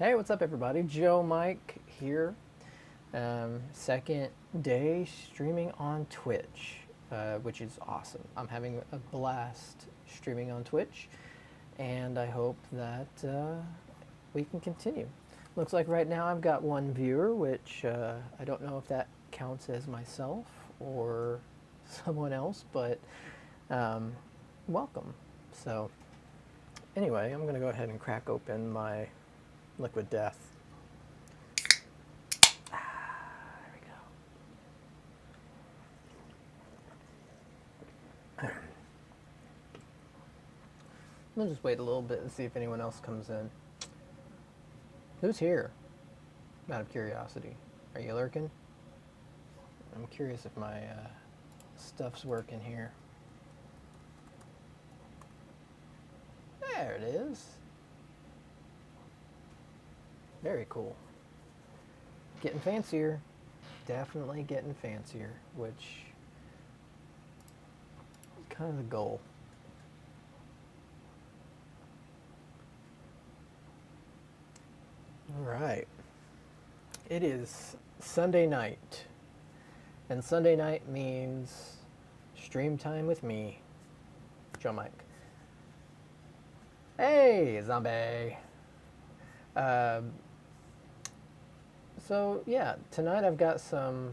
Hey, what's up, everybody? Joe Mike here. Second day streaming on Twitch, which is awesome. I'm having a blast streaming on Twitch, and I hope that we can continue. Looks like right now I've got one viewer, which I don't know if that counts as myself or someone else, but um, welcome. So, anyway, I'm going to go ahead and crack open my Liquid Death. There we go. I'll just wait a little bit and see if anyone else comes in. Who's here? Out of curiosity. Are you lurking? I'm curious if my stuff's working here. There it is. Very cool. Getting fancier. Definitely getting fancier, which is kind of the goal. All right. It is Sunday night. And Sunday night means stream time with me, Joe Mike. Hey, zombie. So, yeah, tonight I've got some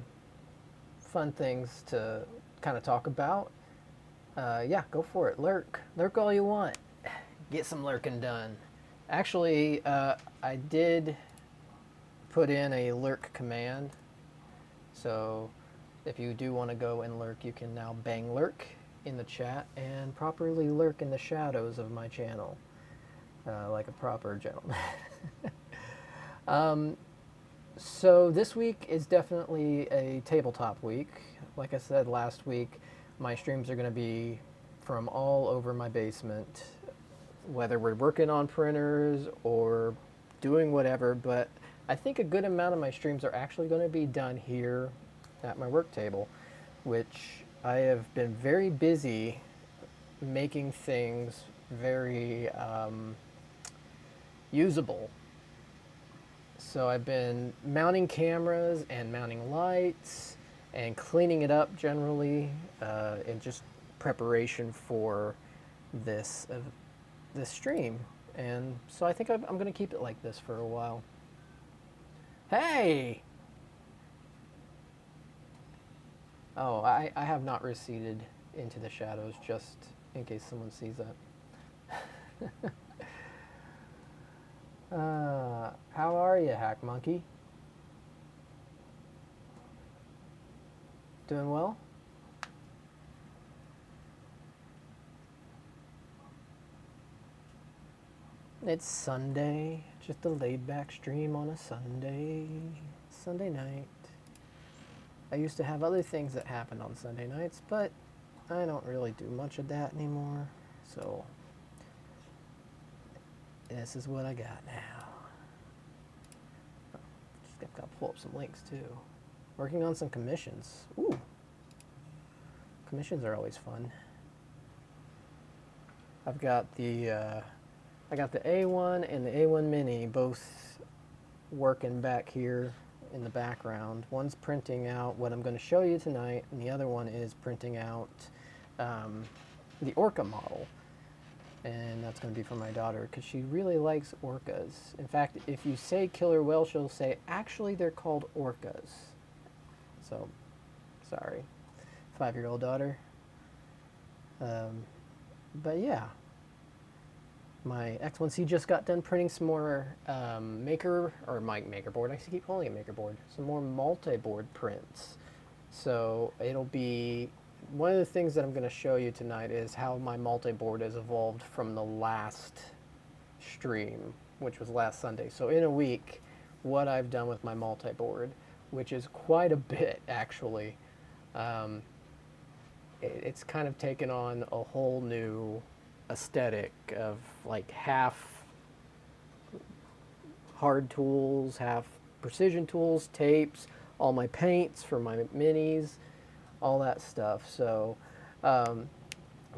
fun things to kind of talk about. Yeah, go for it. Lurk. Lurk all you want. Get some lurking done. Actually, I did put in a lurk command. So if you do want to go and lurk, you can now bang lurk in the chat and properly lurk in the shadows of my channel. Like a proper gentleman. So this week is definitely a tabletop week. Like I said last week, my streams are going to be from all over my basement, whether we're working on printers or doing whatever, but I think a good amount of my streams are actually going to be done here at my work table, which I have been very busy making things very usable. So I've been mounting cameras and mounting lights and cleaning it up generally in just preparation for this stream. And so I think I'm going to keep it like this for a while. Hey! Oh, I have not receded into the shadows, just in case someone sees that. How are you, Hack Monkey? Doing well? It's Sunday, just a laid-back stream on a Sunday night. I used to have other things that happened on Sunday nights, but I don't really do much of that anymore, so this is what I got now. Just got to pull up some links too. Working on some commissions. Ooh, commissions are always fun. I've got the A1 and the A1 Mini both working back here in the background. One's printing out what I'm going to show you tonight, and the other one is printing out the orca model. And that's going to be for my daughter because she really likes orcas. In fact, if you say killer whale, she'll say, actually, they're called orcas. So, sorry, 5-year-old daughter. But yeah, my X1C just got done printing some more MakerBoard. I keep calling it MakerBoard. Some more multi-board prints. So it'll be one of the things that I'm going to show you tonight is how my multi-board has evolved from the last stream, which was last Sunday. So in a week, what I've done with my multi-board, which is quite a bit actually. It's kind of taken on a whole new aesthetic of like half hard tools, half precision tools, tapes, all my paints for my minis, all that stuff. So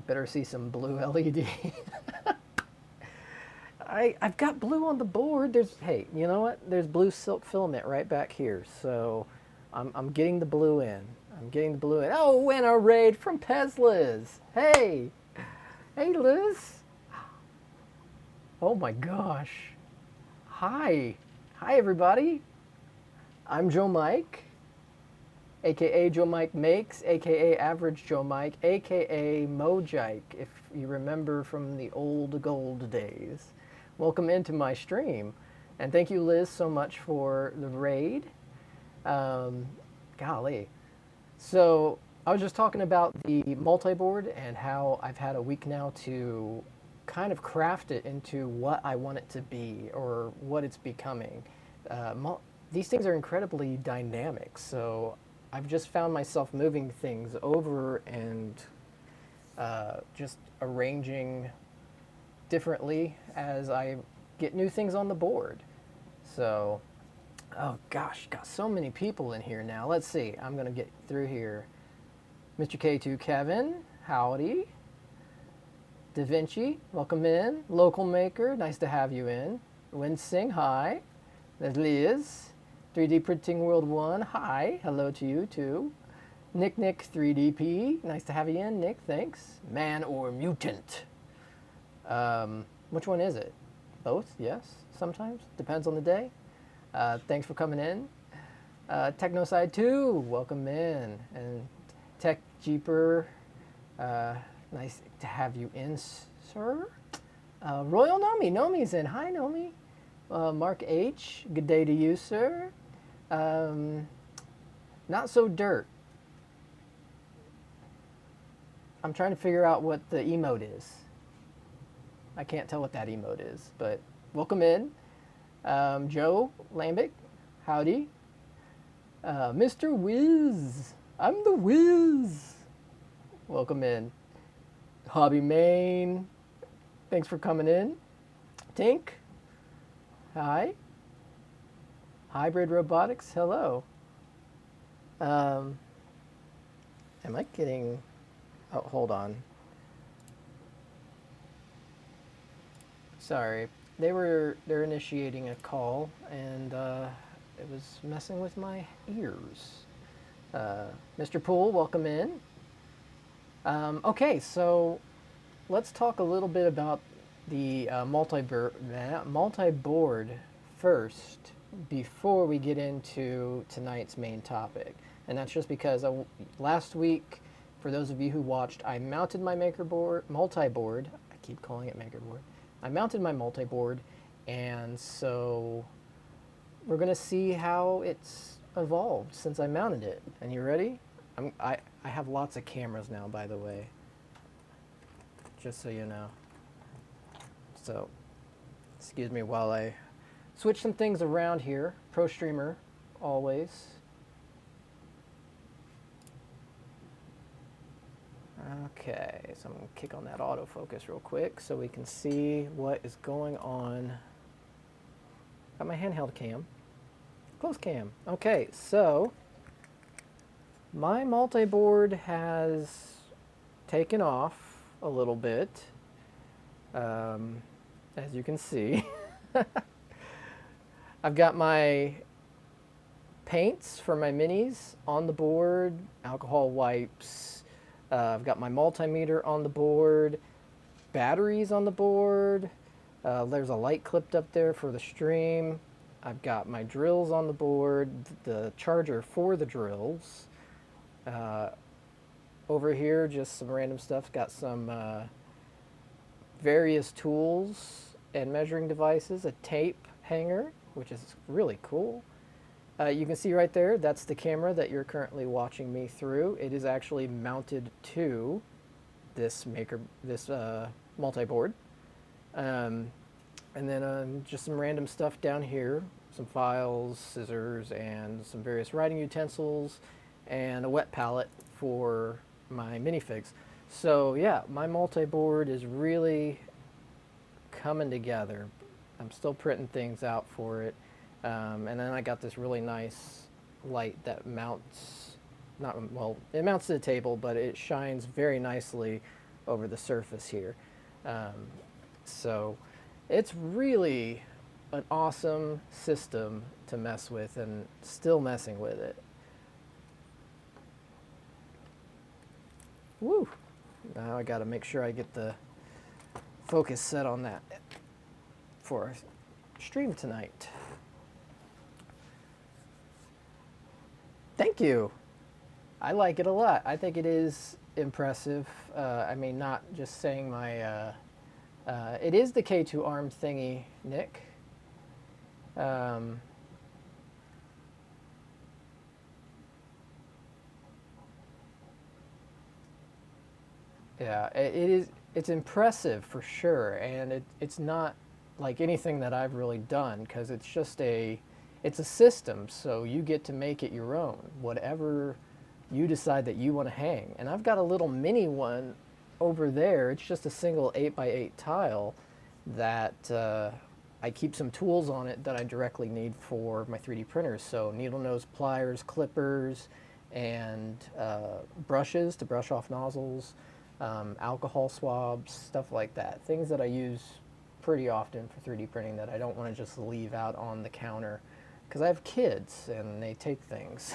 better see some blue LED. I've got blue on the board. Hey, you know what? There's blue silk filament right back here. So I'm getting the blue in. I'm getting the blue in. Oh, and a raid from Pez Liz. Hey. Hey, Liz. Oh my gosh. Hi. Hi, everybody. I'm Joe Mike, aka Joe Mike Makes, aka Average Joe Mike, aka Mojike, if you remember from the old gold days. Welcome into my stream. And thank you, Liz, so much for the raid. Golly. So I was just talking about the multi-board and how I've had a week now to kind of craft it into what I want it to be or what it's becoming. These things are incredibly dynamic, so I've just found myself moving things over and just arranging differently as I get new things on the board. So, oh gosh, got so many people in here now. Let's see, I'm going to get through here. Mr. K2 Kevin, howdy. Da Vinci, welcome in. Local Maker, nice to have you in. Winsing, hi. There's Liz. 3D Printing World 1, hi. Hello to you too. Nick 3DP, nice to have you in. Nick, thanks. Man or Mutant? Which one is it? Both, yes, sometimes. Depends on the day. Thanks for coming in. Technoside 2, welcome in. And Tech Jeeper, nice to have you in, sir. Royal Nomi, Nomi's in. Hi, Nomi. Mark H, good day to you, sir. Not so dirt. I'm trying to figure out what the emote is. I can't tell what that emote is, but welcome in. Joe Lambic, howdy. Mr. Wiz, I'm the Wiz. Welcome in. Hobby Main, thanks for coming in. Tink, hi. Hybrid Robotics, hello. Am I getting, oh, hold on. Sorry, they're initiating a call and it was messing with my ears. Mr. Poole, welcome in. Okay, so let's talk a little bit about the multi-board first before we get into tonight's main topic. And that's just because last week, for those of you who watched, I mounted my multi-board. I keep calling it MakerBoard. I mounted my multi-board, and so we're going to see how it's evolved since I mounted it. And you ready? I have lots of cameras now, by the way, just so you know. So, excuse me while I switch some things around here. Pro streamer, always. Okay, so I'm going to kick on that autofocus real quick so we can see what is going on. Got my handheld cam. Close cam. Okay, so my multi-board has taken off a little bit, as you can see. I've got my paints for my minis on the board, alcohol wipes. I've got my multimeter on the board, batteries on the board. There's a light clipped up there for the stream. I've got my drills on the board, the charger for the drills. Over here, just some random stuff. Got some various tools and measuring devices, a tape hanger, which is really cool. You can see right there, that's the camera that you're currently watching me through. It is actually mounted to this multi-board. And then just some random stuff down here, some files, scissors, and some various writing utensils, and a wet palette for my minifigs. So yeah, my multi-board is really coming together. I'm still printing things out for it. And then I got this really nice light that mounts, it mounts to the table, but it shines very nicely over the surface here. So It's really an awesome system to mess with, and still messing with it. Woo! Now I gotta make sure I get the focus set on that for our stream tonight. Thank you. I like it a lot. I think it is impressive. I mean, not just saying my. It is the K2 arm thingy, Nick. Um, yeah, it is. It's impressive for sure, and it's not like anything that I've really done because it's just it's a system, so you get to make it your own, whatever you decide that you want to hang. And I've got a little mini one over there. It's just a single 8x8 tile that I keep some tools on it that I directly need for my 3D printers. So needle nose pliers, clippers, and brushes to brush off nozzles, alcohol swabs, stuff like that. Things that I use pretty often for 3D printing that I don't want to just leave out on the counter because I have kids and they take things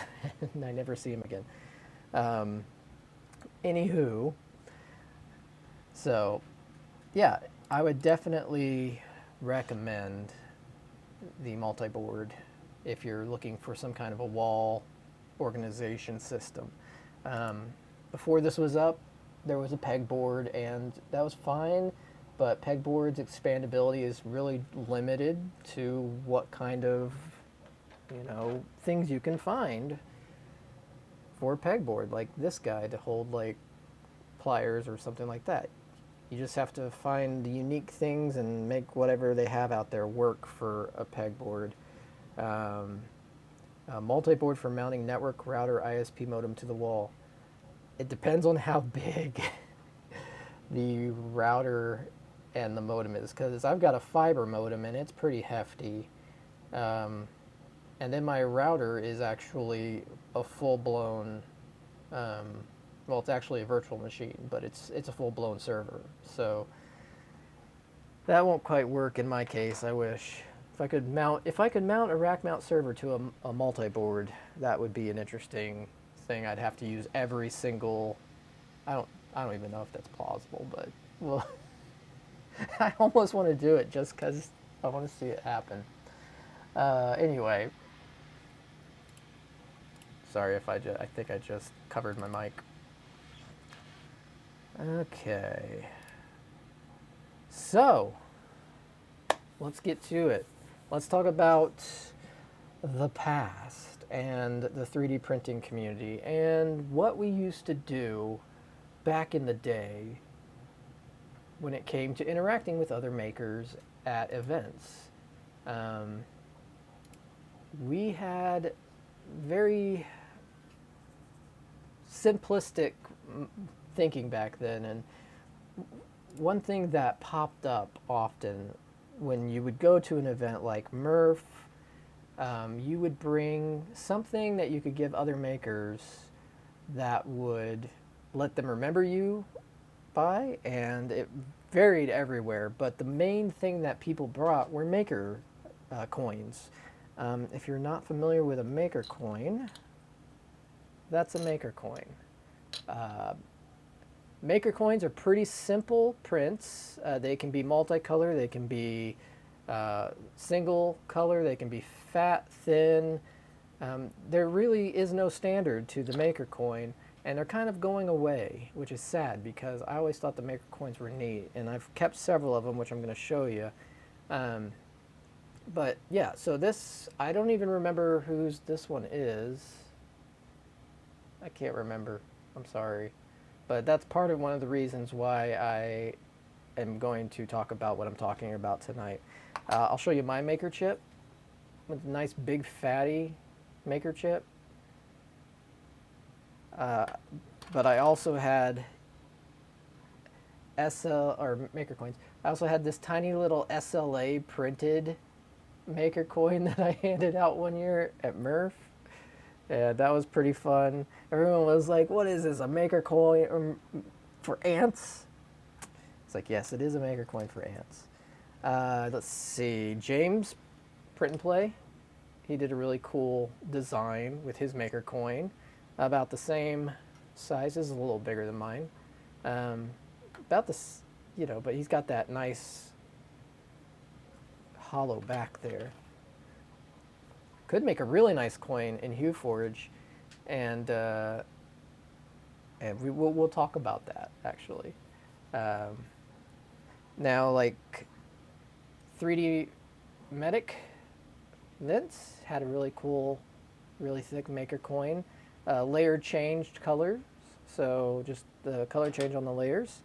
and I never see them again. Anywho, so yeah, I would definitely recommend the multi-board if you're looking for some kind of a wall organization system. Before this was up, there was a pegboard, and that was fine, but pegboard's expandability is really limited to what kind of, things you can find for a pegboard, like this guy to hold like pliers or something like that. You just have to find the unique things and make whatever they have out there work for a pegboard. A multi-board for mounting network router ISP modem to the wall. It depends on how big the router and the modem is, because I've got a fiber modem and it's pretty hefty. And then my router is actually a full-blown, well, it's actually a virtual machine, but it's a full-blown server. So that won't quite work in my case. I wish if I could mount a rack mount server to a multi-board, that would be an interesting thing. I'd have to use every single. I don't even know if that's plausible, but well, I almost want to do it just because I want to see it happen. Anyway, sorry if I think I just covered my mic. Okay, so let's get to it. Let's talk about the past and the 3D printing community and what we used to do back in the day when it came to interacting with other makers at events. We had very simplistic thinking back then, and one thing that popped up often when you would go to an event like MRF, you would bring something that you could give other makers that would let them remember you by, and it varied everywhere, but the main thing that people brought were maker coins. If you're not familiar with a maker coin, that's a maker coin. Maker coins are pretty simple prints. They can be multicolor, they can be single color, they can be fat, thin. There really is no standard to the maker coin, and they're kind of going away, which is sad because I always thought the maker coins were neat, and I've kept several of them, which I'm going to show you. But yeah, so this, I don't even remember whose this one is. I can't remember. I'm sorry. But that's part of one of the reasons why I am going to talk about what I'm talking about tonight. I'll show you my maker chip with a nice big fatty maker chip. But I also had maker coins. I also had this tiny little SLA printed maker coin that I handed out one year at MRF. Yeah, that was pretty fun. Everyone was like, what is this, a maker coin for ants? It's like, yes, it is a maker coin for ants. Let's see, James Print and Play. He did a really cool design with his Maker coin, about the same size. This is a little bigger than mine. About this, but he's got that nice hollow back there. Could make a really nice coin in HueForge, and we'll talk about that actually. Now, like 3D Medic Mints had a really cool, really thick Maker coin. Layer changed colors, so just the color change on the layers.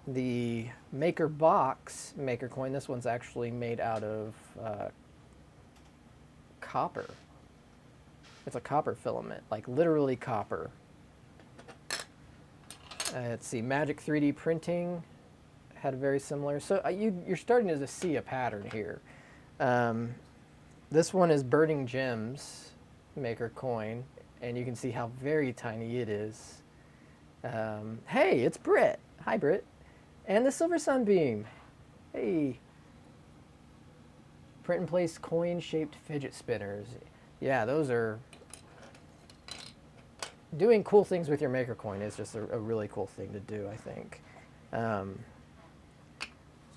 The Maker Box Maker coin, this one's actually made out of copper. It's a copper filament, like literally copper. Let's see, Magic 3D Printing had a very similar. So you're starting to see a pattern here. This one is Burning Gems Maker coin, and you can see how very tiny it is. Hey, it's Britt. Hi, Britt. And the Silver Sunbeam. Hey. Print and Place coin-shaped fidget spinners. Yeah, those are... Doing cool things with your Maker coin is just a really cool thing to do, I think.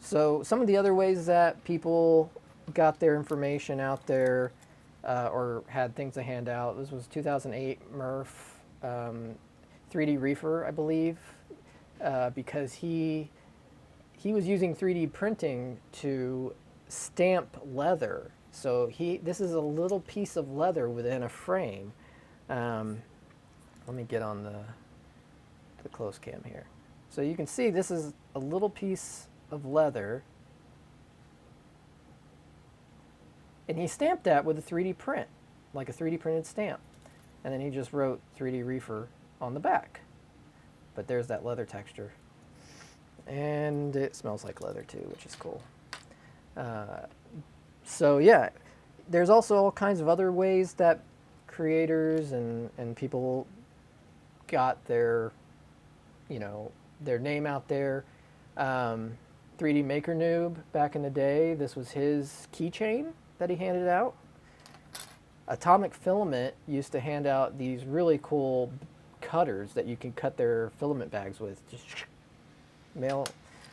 So some of the other ways that people got their information out there or had things to hand out, this was 2008 Murph 3D Reefer, I believe, because he was using 3D printing to stamp leather. So this is a little piece of leather within a frame. Let me get on the close cam here. So you can see this is a little piece of leather, and he stamped that with a 3D print, like a 3D printed stamp, and then he just wrote 3D Reefer on the back. But there's that leather texture, and it smells like leather too, which is cool. So yeah, there's also all kinds of other ways that creators and people got their name out there. 3D Maker Noob back in the day, this was his keychain that he handed out. Atomic Filament used to hand out these really cool cutters that you can cut their filament bags with. Just mail.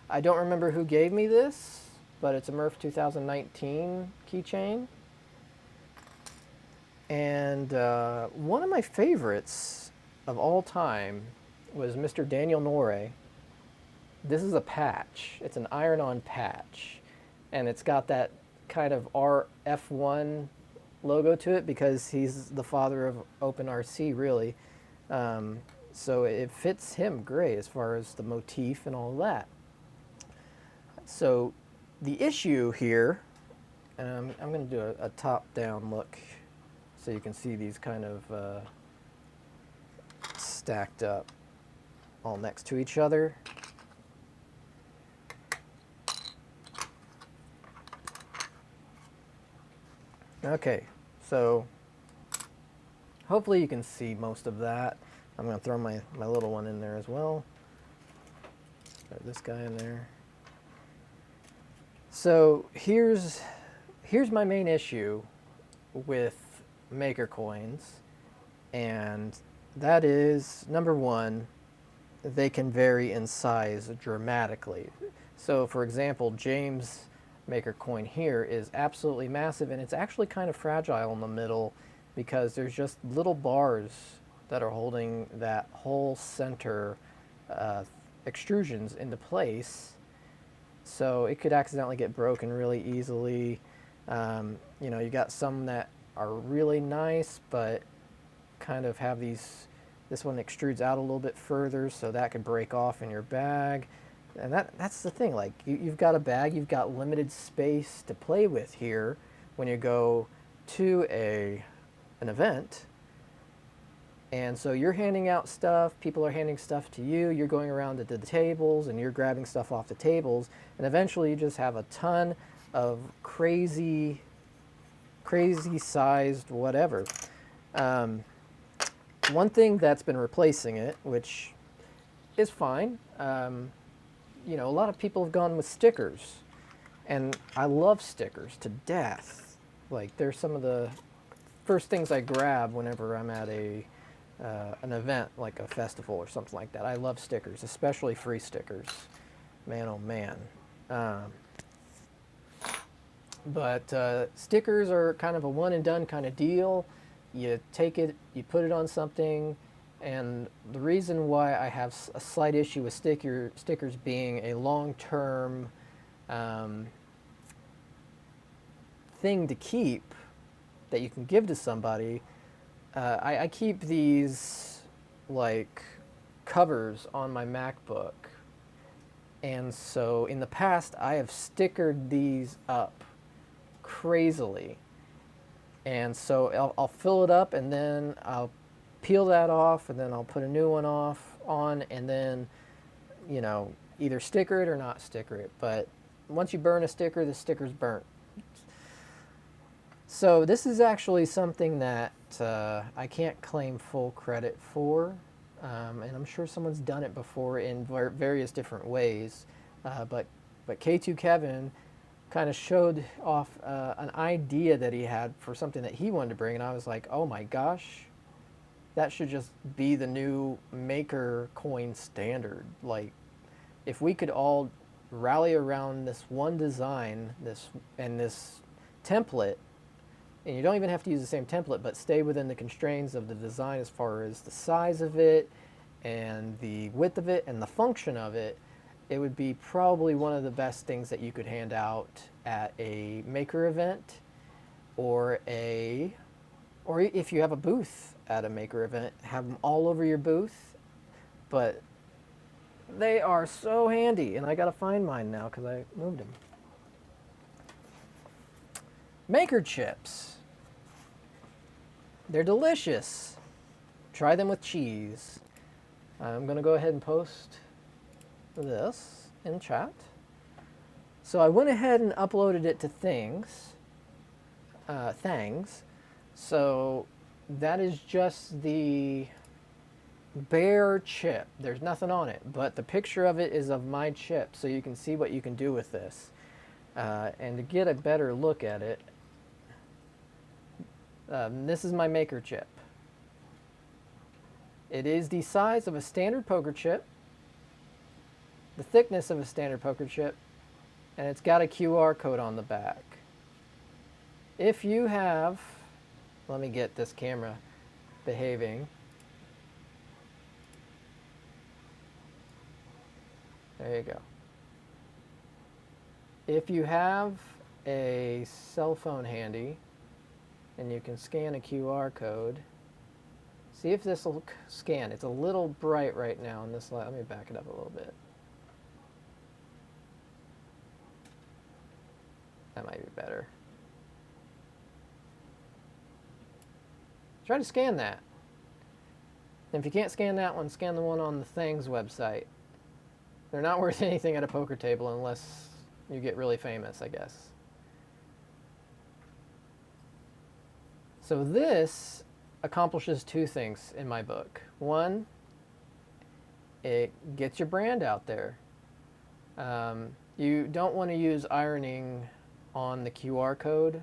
I don't remember who gave me this, but it's a Murph 2019 keychain. And one of my favorites of all time was Mr. Daniel Norrie. This is a patch. It's an iron-on patch, and it's got that kind of RF1 logo to it because he's the father of OpenRC, really. So it fits him great as far as the motif and all that. So the issue here, and I'm going to do a top-down look so you can see these kind of stacked up all next to each other. Okay, so hopefully you can see most of that. I'm going to throw my little one in there as well. Throw this guy in there. So here's my main issue with Maker coins, and that is, number one, they can vary in size dramatically. So for example, James Maker coin here is absolutely massive, and it's actually kind of fragile in the middle because there's just little bars that are holding that whole center extrusions into place. So it could accidentally get broken really easily. You got some that are really nice, but kind of have this one extrudes out a little bit further, so that could break off in your bag. And that's the thing, like you've got a bag, you've got limited space to play with here when you go to an event. And so you're handing out stuff, people are handing stuff to you, you're going around to the tables and you're grabbing stuff off the tables, and eventually you just have a ton of crazy sized whatever. One thing that's been replacing it, which is fine, you know, a lot of people have gone with stickers, and I love stickers to death. Like, they're some of the first things I grab whenever I'm at an event, like a festival or something like that. I love stickers, especially free stickers. Man, oh man. Um, but stickers are kind of a one and done kind of deal. You take it, you put it on something, and the reason why I have a slight issue with stickers being a long-term um, thing to keep that you can give to somebody, I keep these like covers on my MacBook, and so in the past I have stickered these up crazily, and so I'll fill it up and then I'll peel that off and then I'll put a new one on and then, you know, either sticker it or not sticker it. But once you burn a sticker, the sticker's burnt. So this is actually something that I can't claim full credit for, and I'm sure someone's done it before in various different ways. But K2 Kevin kind of showed off an idea that he had for something that he wanted to bring, and I was like, oh my gosh, that should just be the new maker coin standard. Like, if we could all rally around this one design, this template, and you don't even have to use the same template, but stay within the constraints of the design as far as the size of it and the width of it and the function of it, it would be probably one of the best things that you could hand out at a maker event, or if you have a booth at a maker event, have them all over your booth. But they are so handy, and I gotta find mine now because I moved them. Maker chips. They're delicious. Try them with cheese. I'm gonna go ahead and post this in chat. So I went ahead and uploaded it to Things. So that is just the bare chip. There's nothing on it, but the picture of it is of my chip, so you can see what you can do with this. And to get a better look at it, this is my maker chip. It is the size of a standard poker chip, the thickness of a standard poker chip, and it's got a QR code on the back. If you have, let me get this camera behaving. There you go. If you have a cell phone handy and you can scan a QR code, see if this will scan. It's a little bright right now in this light. Let me back it up a little bit. That might be better. Try to scan that. And if you can't scan that one, scan the one on the Things website. They're not worth anything at a poker table unless you get really famous, I guess. So this accomplishes two things in my book. One, it gets your brand out there. You don't want to use ironing on the QR code,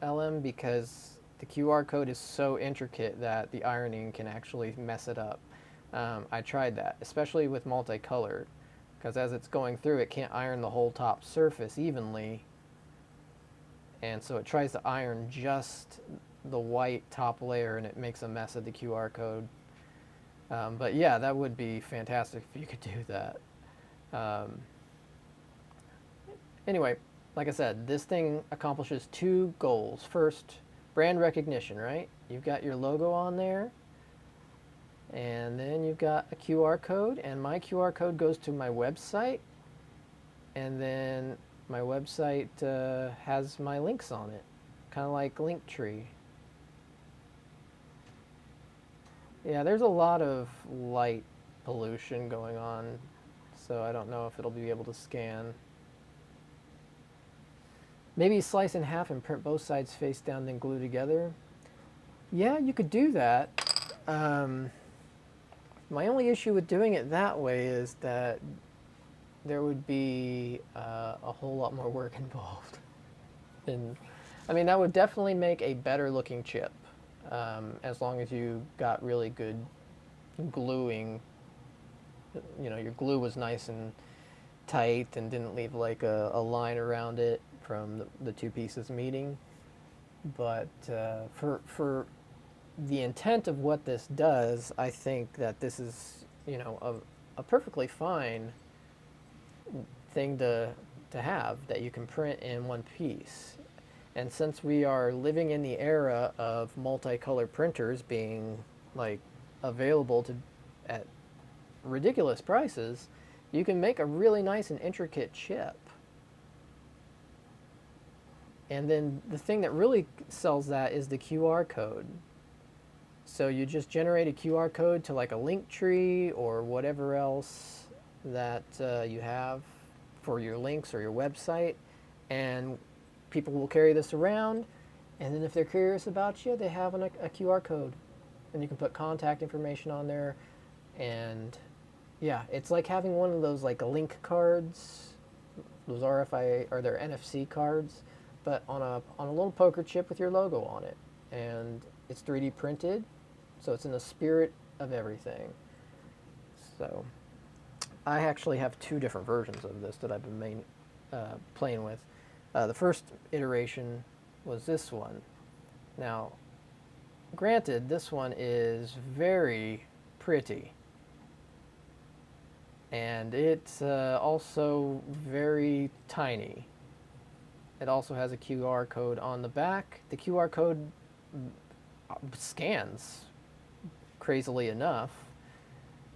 LM, because the QR code is so intricate that the ironing can actually mess it up. I tried that, especially with multicolored, because as it's going through, it can't iron the whole top surface evenly, and so it tries to iron just the white top layer, and it makes a mess of the QR code. But yeah, that would be fantastic if you could do that. Anyway, like I said, this thing accomplishes two goals. First, brand recognition, right? You've got your logo on there, and then you've got a QR code, and my QR code goes to my website, and then my website has my links on it, kind of like Linktree. Yeah, there's a lot of light pollution going on, so I don't know if it'll be able to scan. Maybe slice in half and print both sides face down, then glue together. Yeah, you could do that. My only issue with doing it that way is that there would be a whole lot more work involved. And I mean, that would definitely make a better looking chip, as long as you got really good gluing. You know, your glue was nice and tight and didn't leave like a line around it from the two pieces meeting. But for the intent of what this does, I think that this is, you know, a perfectly fine thing to have that you can print in one piece. And since we are living in the era of multicolor printers being like available to at ridiculous prices, you can make a really nice and intricate chip. And then the thing that really sells that is the QR code. So you just generate a QR code to like a link tree or whatever else that you have for your links or your website, and people will carry this around. And then if they're curious about you, they have a QR code, and you can put contact information on there. And yeah, it's like having one of those like link cards, those RFID or their NFC cards, but on a little poker chip with your logo on it, and it's 3D printed, so it's in the spirit of everything. So I actually have two different versions of this that I've been playing with. The first iteration was this one. Now, granted, this one is very pretty, and it's also very tiny. It also has a QR code on the back. The QR code scans crazily enough,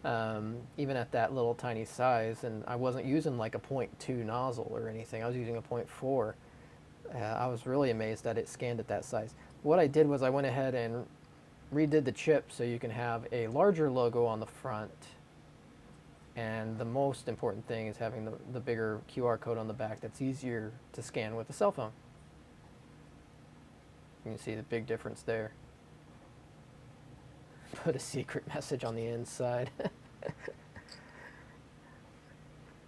even at that little tiny size. And I wasn't using like a 0.2 nozzle or anything. I was using a 0.4. I was really amazed that it scanned at that size. What I did was I went ahead and redid the chip so you can have a larger logo on the front. And the most important thing is having the bigger QR code on the back that's easier to scan with a cell phone. You can see the big difference there. Put a secret message on the inside.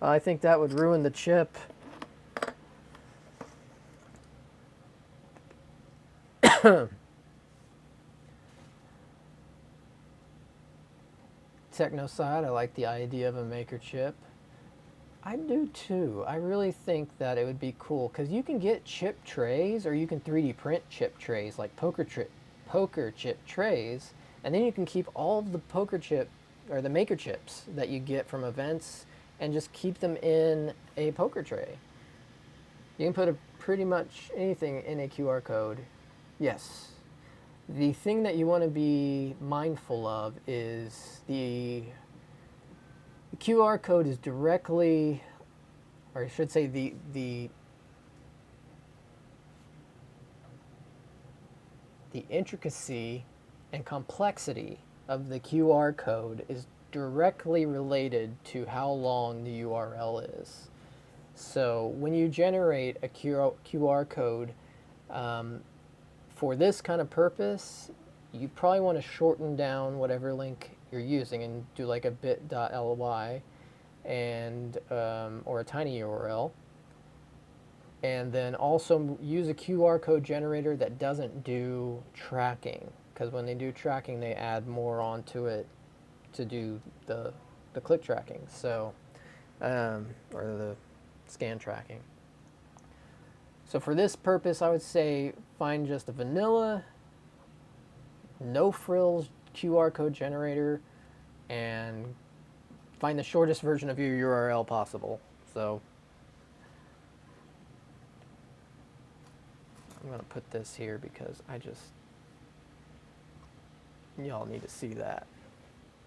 I think that would ruin the chip. Techno side, I like the idea of a maker chip. I do too. I really think that it would be cool because you can get chip trays, or you can 3D print chip trays like poker chip trays, and then you can keep all of the poker chip or the maker chips that you get from events and just keep them in a poker tray. You can put pretty much anything in a QR code. Yes. The thing that you want to be mindful of is the QR code is directly, or I should say the intricacy and complexity of the QR code is directly related to how long the URL is. So when you generate a QR code, for this kind of purpose, you probably want to shorten down whatever link you're using and do like a bit.ly and or a tiny URL, and then also use a QR code generator that doesn't do tracking, because when they do tracking, they add more onto it to do the click tracking, so or the scan tracking. So for this purpose, I would say find just a vanilla, no frills QR code generator, and find the shortest version of your URL possible. So I'm going to put this here because y'all need to see that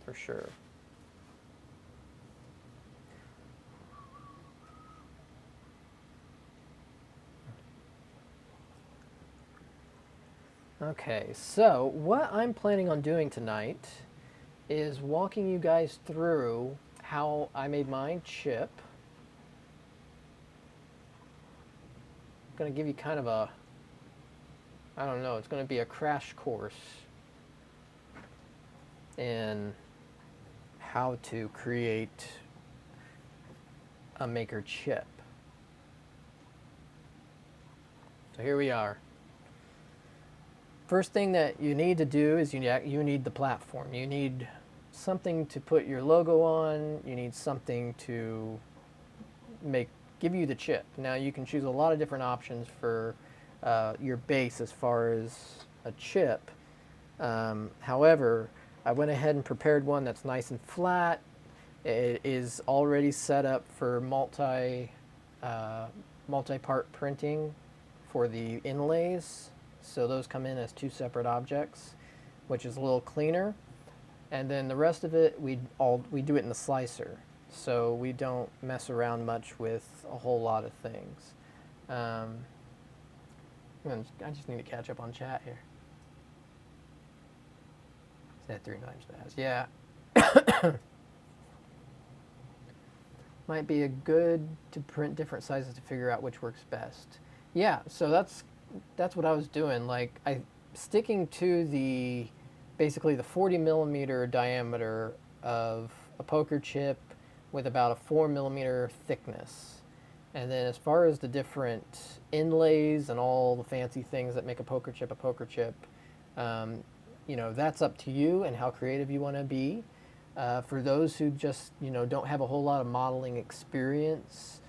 for sure. Okay, so what I'm planning on doing tonight is walking you guys through how I made my chip. I'm going to give you kind of a, I don't know, it's going to be a crash course in how to create a Maker chip. So here we are. First thing that you need to do is you need the platform. You need something to put your logo on. You need something to give you the chip. Now you can choose a lot of different options for your base as far as a chip. However, I went ahead and prepared one that's nice and flat. It is already set up for multi-part printing for the inlays. So those come in as two separate objects, which is a little cleaner. And then the rest of it, we do it in the slicer. So we don't mess around much with a whole lot of things. I just need to catch up on chat here. Said 3 times fast. Yeah. Might be good to print different sizes to figure out which works best. Yeah, so that's what I was doing. Like sticking to basically the 40 millimeter diameter of a poker chip with about a 4 millimeter thickness. And then as far as the different inlays and all the fancy things that make a poker chip, that's up to you and how creative you want to be. For those who just, don't have a whole lot of modeling experience,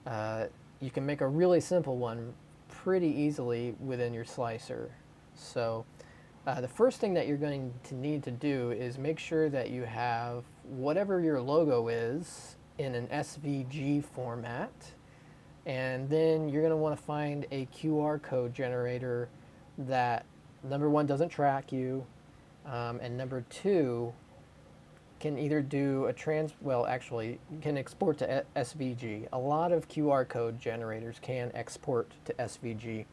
you can make a really simple one pretty easily within your slicer. So the first thing that you're going to need to do is make sure that you have whatever your logo is in an SVG format. And then you're going to want to find a QR code generator that, number one, doesn't track you, and number two, can either do can export to SVG. A lot of QR code generators can export to SVG.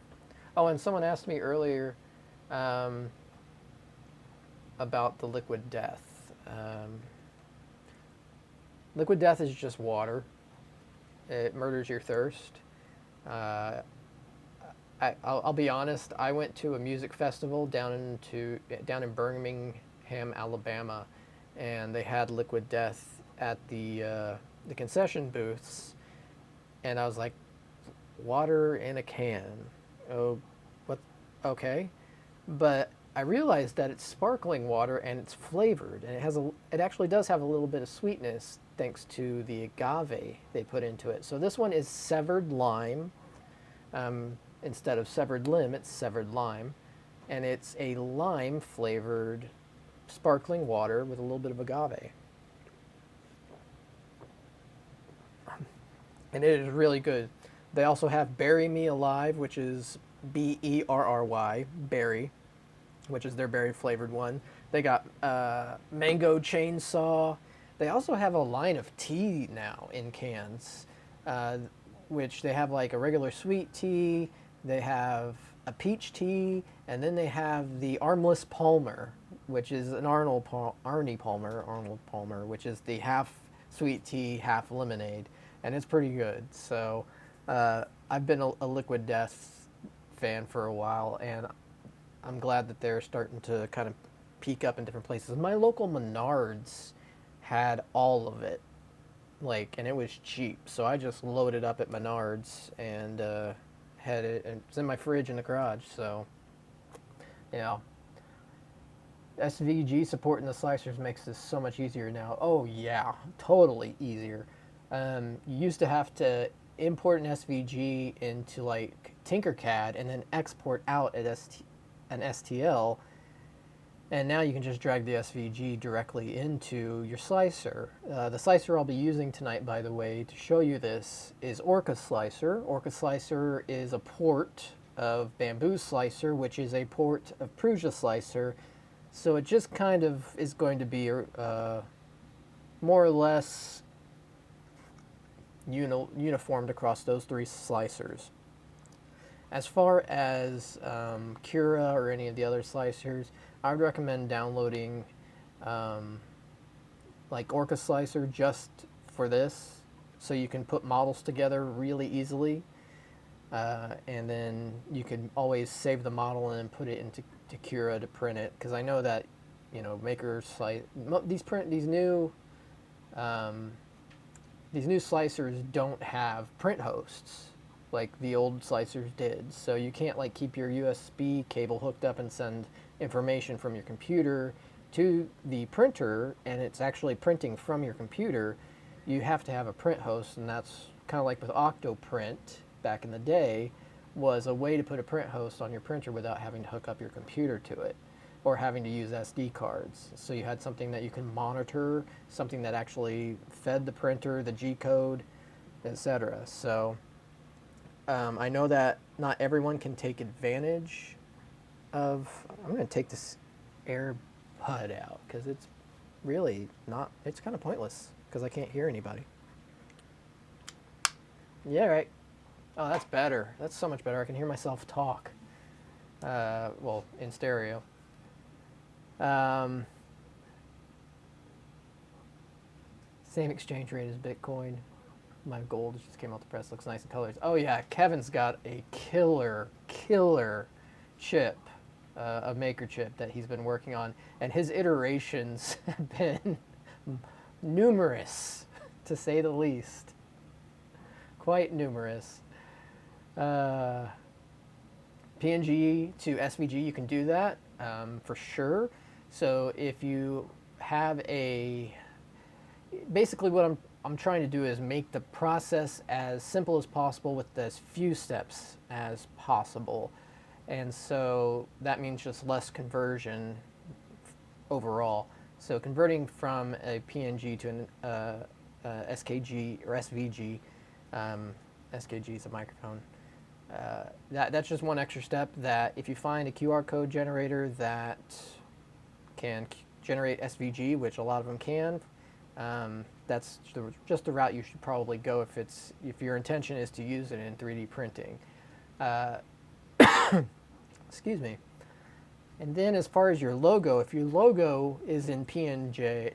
Oh, and someone asked me earlier about the liquid death. Liquid death is just water. It murders your thirst. I'll be honest, I went to a music festival down in Birmingham, Alabama, and they had liquid death at the concession booths, and I was like, water in a can. Oh, what? Okay, but I realized that it's sparkling water and it's flavored, and it actually does have a little bit of sweetness thanks to the agave they put into it. So this one is severed lime. Instead of severed limb, it's severed lime, and it's a lime flavored sparkling water with a little bit of agave. And it is really good. They also have Berry Me Alive, which is Berry, berry, which is their berry flavored one. They got Mango Chainsaw. They also have a line of tea now in cans, which they have like a regular sweet tea, they have a peach tea, and then they have the Armless Palmer, which is an Arnold Palmer, which is the half sweet tea, half lemonade, and it's pretty good. So I've been a Liquid Death fan for a while, and I'm glad that they're starting to kind of peak up in different places. My local Menards had all of it, and it was cheap, so I just loaded up at Menards and had it, and it's in my fridge in the garage. So SVG support in the slicers makes this so much easier now. Oh yeah, totally easier. You used to have to import an SVG into like Tinkercad and then export out an STL, and now you can just drag the SVG directly into your slicer. The slicer I'll be using tonight, by the way, to show you this is Orca Slicer. Orca Slicer is a port of Bamboo Slicer, which is a port of Prusa Slicer. So it just kind of is going to be more or less uniformed across those three slicers. As far as Cura or any of the other slicers, I would recommend downloading like Orca Slicer just for this, so you can put models together really easily, and then you can always save the model and then put it into Cura to print it. Because I know that these new these new slicers don't have print hosts like the old slicers did. So you can't like keep your USB cable hooked up and send information from your computer to the printer, and it's actually printing from your computer. You have to have a print host, and that's kind of like with Octoprint back in the day, was a way to put a print host on your printer without having to hook up your computer to it or having to use SD cards. So you had something that you can monitor, something that actually fed the printer, the G code, etc. So I know that not everyone can take advantage of. I'm going to take this AirPod out because it's really not. It's kind of pointless because I can't hear anybody. Yeah, right. Oh, that's better. That's so much better. I can hear myself talk. Well, in stereo. Same exchange rate as Bitcoin. My gold just came out the press. Looks nice in colors. Oh yeah, Kevin's got a killer chip, a maker chip that he's been working on, and his iterations have been numerous, to say the least. Quite numerous. PNG to SVG, you can do that for sure. So if you have basically what I'm trying to do is make the process as simple as possible with as few steps as possible. And so that means just less conversion overall. So converting from a PNG to an SKG or SVG, SKG is a microphone. That's just one extra step that if you find a QR code generator that can generate SVG, which a lot of them can, that's just the route you should probably go if your intention is to use it in 3D printing. Excuse me. And then as far as your logo, if your logo is in PNG,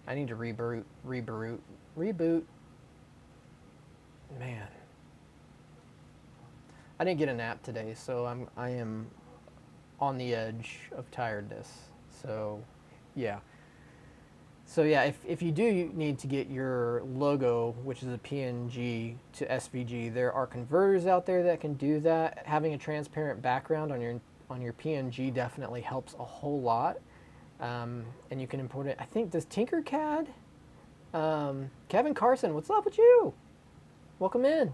I need to reboot. Man, I didn't get a nap today, so I am on the edge of tiredness. So, yeah. So yeah, if you do need to get your logo, which is a PNG to SVG, there are converters out there that can do that. Having a transparent background on your PNG definitely helps a whole lot. And you can import it. I think, does Tinkercad? Kevin Carson, what's up with you? Welcome in.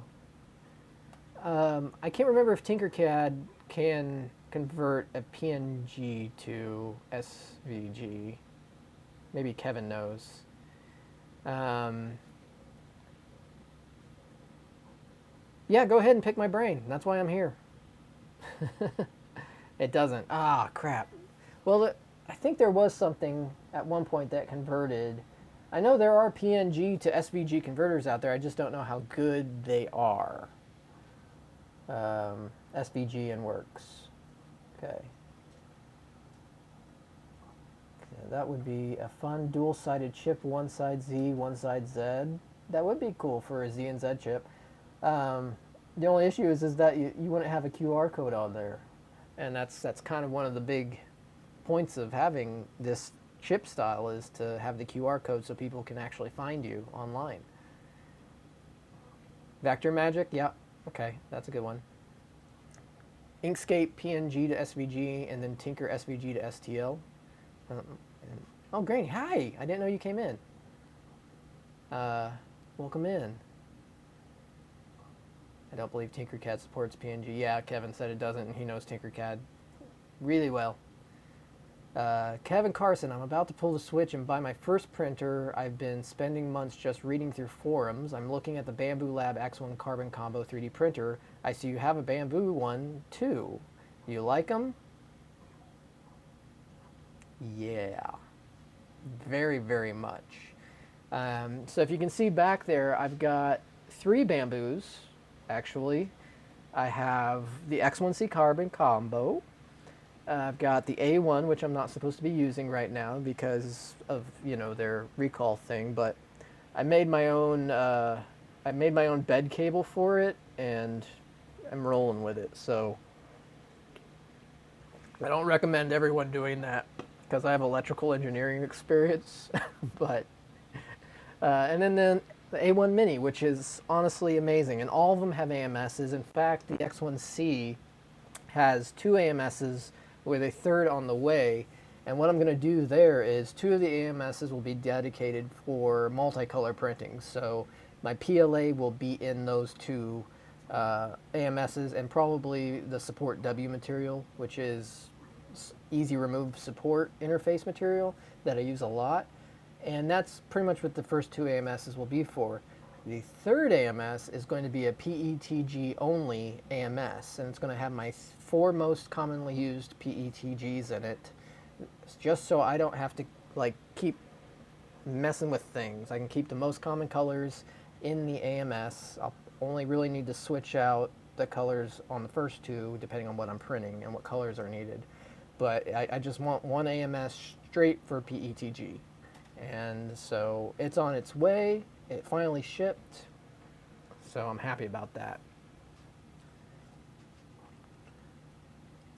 I can't remember if Tinkercad can convert a PNG to SVG. Maybe Kevin knows. Yeah, go ahead and pick my brain. That's why I'm here. It doesn't. Ah, crap. Well, I think there was something at one point that converted. I know there are PNG to SVG converters out there. I just don't know how good they are. SVG and Works. Okay. That would be a fun dual-sided chip, one side Z, one side Z. That would be cool for a Z and Z chip. The only issue is that you wouldn't have a QR code on there. And that's kind of one of the big points of having this chip style, is to have the QR code so people can actually find you online. Vector Magic, yeah, okay, that's a good one. Inkscape PNG to SVG, and then Tinker SVG to STL. Oh, Granny, hi! I didn't know you came in. Welcome in. I don't believe Tinkercad supports PNG. Yeah, Kevin said it doesn't, and he knows Tinkercad really well. Kevin Carson, I'm about to pull the switch and buy my first printer. I've been spending months just reading through forums. I'm looking at the Bambu Lab X1 Carbon Combo 3D printer. I see you have a Bambu one too. You like them? Yeah, very, very much. So if you can see back there, I've got 3 Bambus, actually. I have the X1C Carbon Combo. I've got the A1, which I'm not supposed to be using right now because of, their recall thing, but I made my own bed cable for it, and I'm rolling with it. So I don't recommend everyone doing that. because I have electrical engineering experience. But and then the A1 Mini, which is honestly amazing, and all of them have AMSs. In fact, the X1C has two AMSs with a third on the way. And what I'm going to do there is two of the AMSs will be dedicated for multicolor printing. So my PLA will be in those two AMSs, and probably the support W material, which is easy remove support interface material that I use a lot. And that's pretty much what the first two AMSs will be for. The third AMS is going to be a PETG only AMS, and it's going to have my four most commonly used PETGs in it, just so I don't have to like keep messing with things. I can keep the most common colors in the AMS. I'll only really need to switch out the colors on the first two depending on what I'm printing and what colors are needed. But I just want one AMS straight for PETG. And so it's on its way. It finally shipped. So I'm happy about that.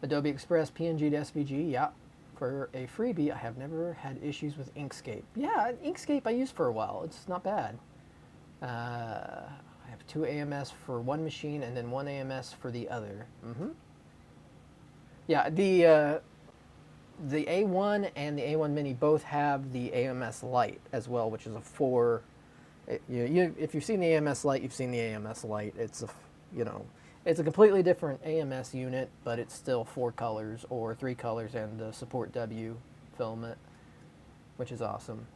Adobe Express PNG to SVG, yeah. For a freebie, I have never had issues with Inkscape. Yeah, Inkscape I used for a while. It's not bad. I have two AMS for one machine and then one AMS for the other. Yeah, the A1 and the A1 Mini both have the AMS Lite as well, which is a four. If you've seen the AMS Lite, you've seen the AMS Lite. It's it's a completely different AMS unit, but it's still four colors or three colors and the support W filament, which is awesome.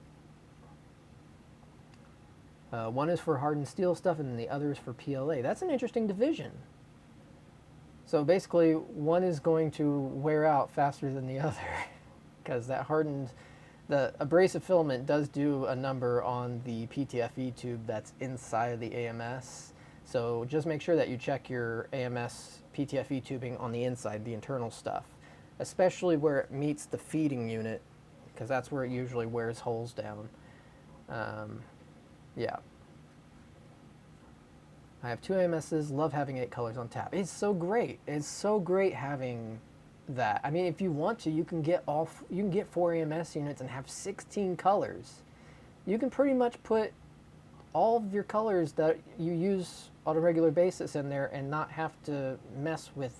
One is for hardened steel stuff and the other is for PLA. That's an interesting division. So basically, one is going to wear out faster than the other because that the abrasive filament does do a number on the PTFE tube that's inside the AMS. So just make sure that you check your AMS PTFE tubing on the inside, the internal stuff, especially where it meets the feeding unit, because that's where it usually wears holes down. Yeah. I have two AMSs, love having 8 colors on tap. It's so great. It's so great having that. I mean, if you want to, you can get 4 AMS units and have 16 colors. You can pretty much put all of your colors that you use on a regular basis in there and not have to mess with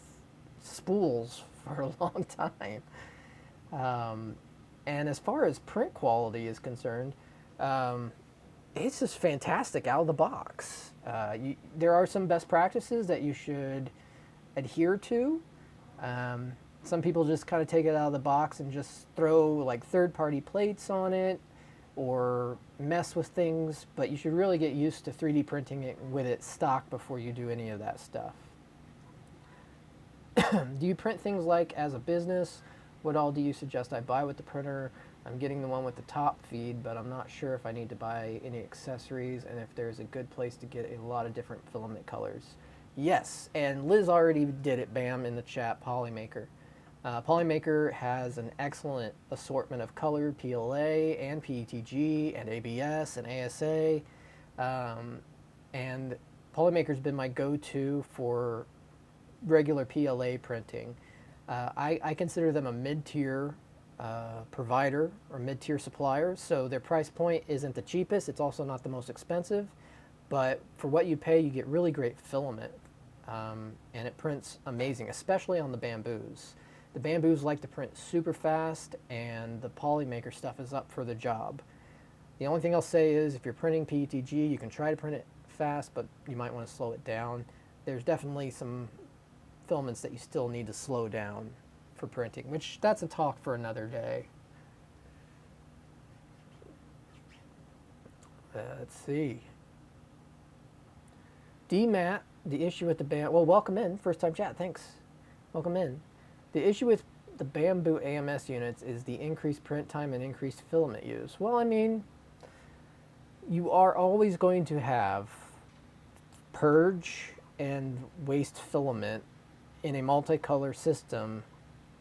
spools for a long time. And as far as print quality is concerned, it's just fantastic out of the box. There are some best practices that you should adhere to. Some people just kind of take it out of the box and just throw like third-party plates on it or mess with things, but you should really get used to 3D printing it with it stock before you do any of that stuff. Do you print things like as a business? What all do you suggest I buy with the printer? I'm getting the one with the top feed, but I'm not sure if I need to buy any accessories and if there's a good place to get a lot of different filament colors. Yes, and Liz already did it, bam, in the chat, Polymaker. Polymaker has an excellent assortment of color, PLA and PETG and ABS and ASA. And Polymaker's been my go-to for regular PLA printing. I consider them a mid-tier provider or mid-tier supplier, so their price point isn't the cheapest. It's also not the most expensive, but for what you pay, you get really great filament, and it prints amazing, especially on the Bamboos. The Bamboos like to print super fast, and the Polymaker stuff is up for the job. The only thing I'll say is if you're printing PETG, you can try to print it fast, but you might want to slow it down. There's definitely some filaments that you still need to slow down for printing, which that's a talk for another day. Let's see. DMAT, the issue with the well, welcome in, first time chat, thanks. Welcome in. The issue with the Bamboo AMS units is the increased print time and increased filament use. Well, I mean, you are always going to have purge and waste filament in a multicolor system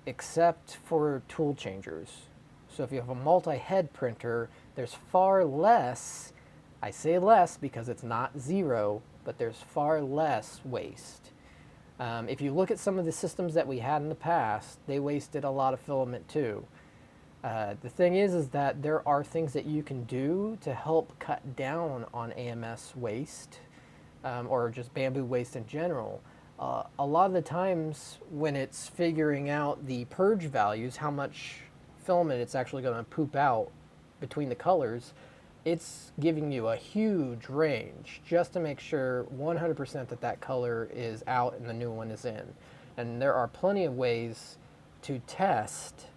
except for tool changers. So if you have a multi-head printer, there's far less, I say less because it's not zero, but there's far less waste. If you look at some of the systems that we had in the past, they wasted a lot of filament too. The thing is that there are things that you can do to help cut down on AMS waste, or just bamboo waste in general. A lot of the times when it's figuring out the purge values, how much filament it's actually going to poop out between the colors, it's giving you a huge range just to make sure 100% that that color is out and the new one is in. And there are plenty of ways to test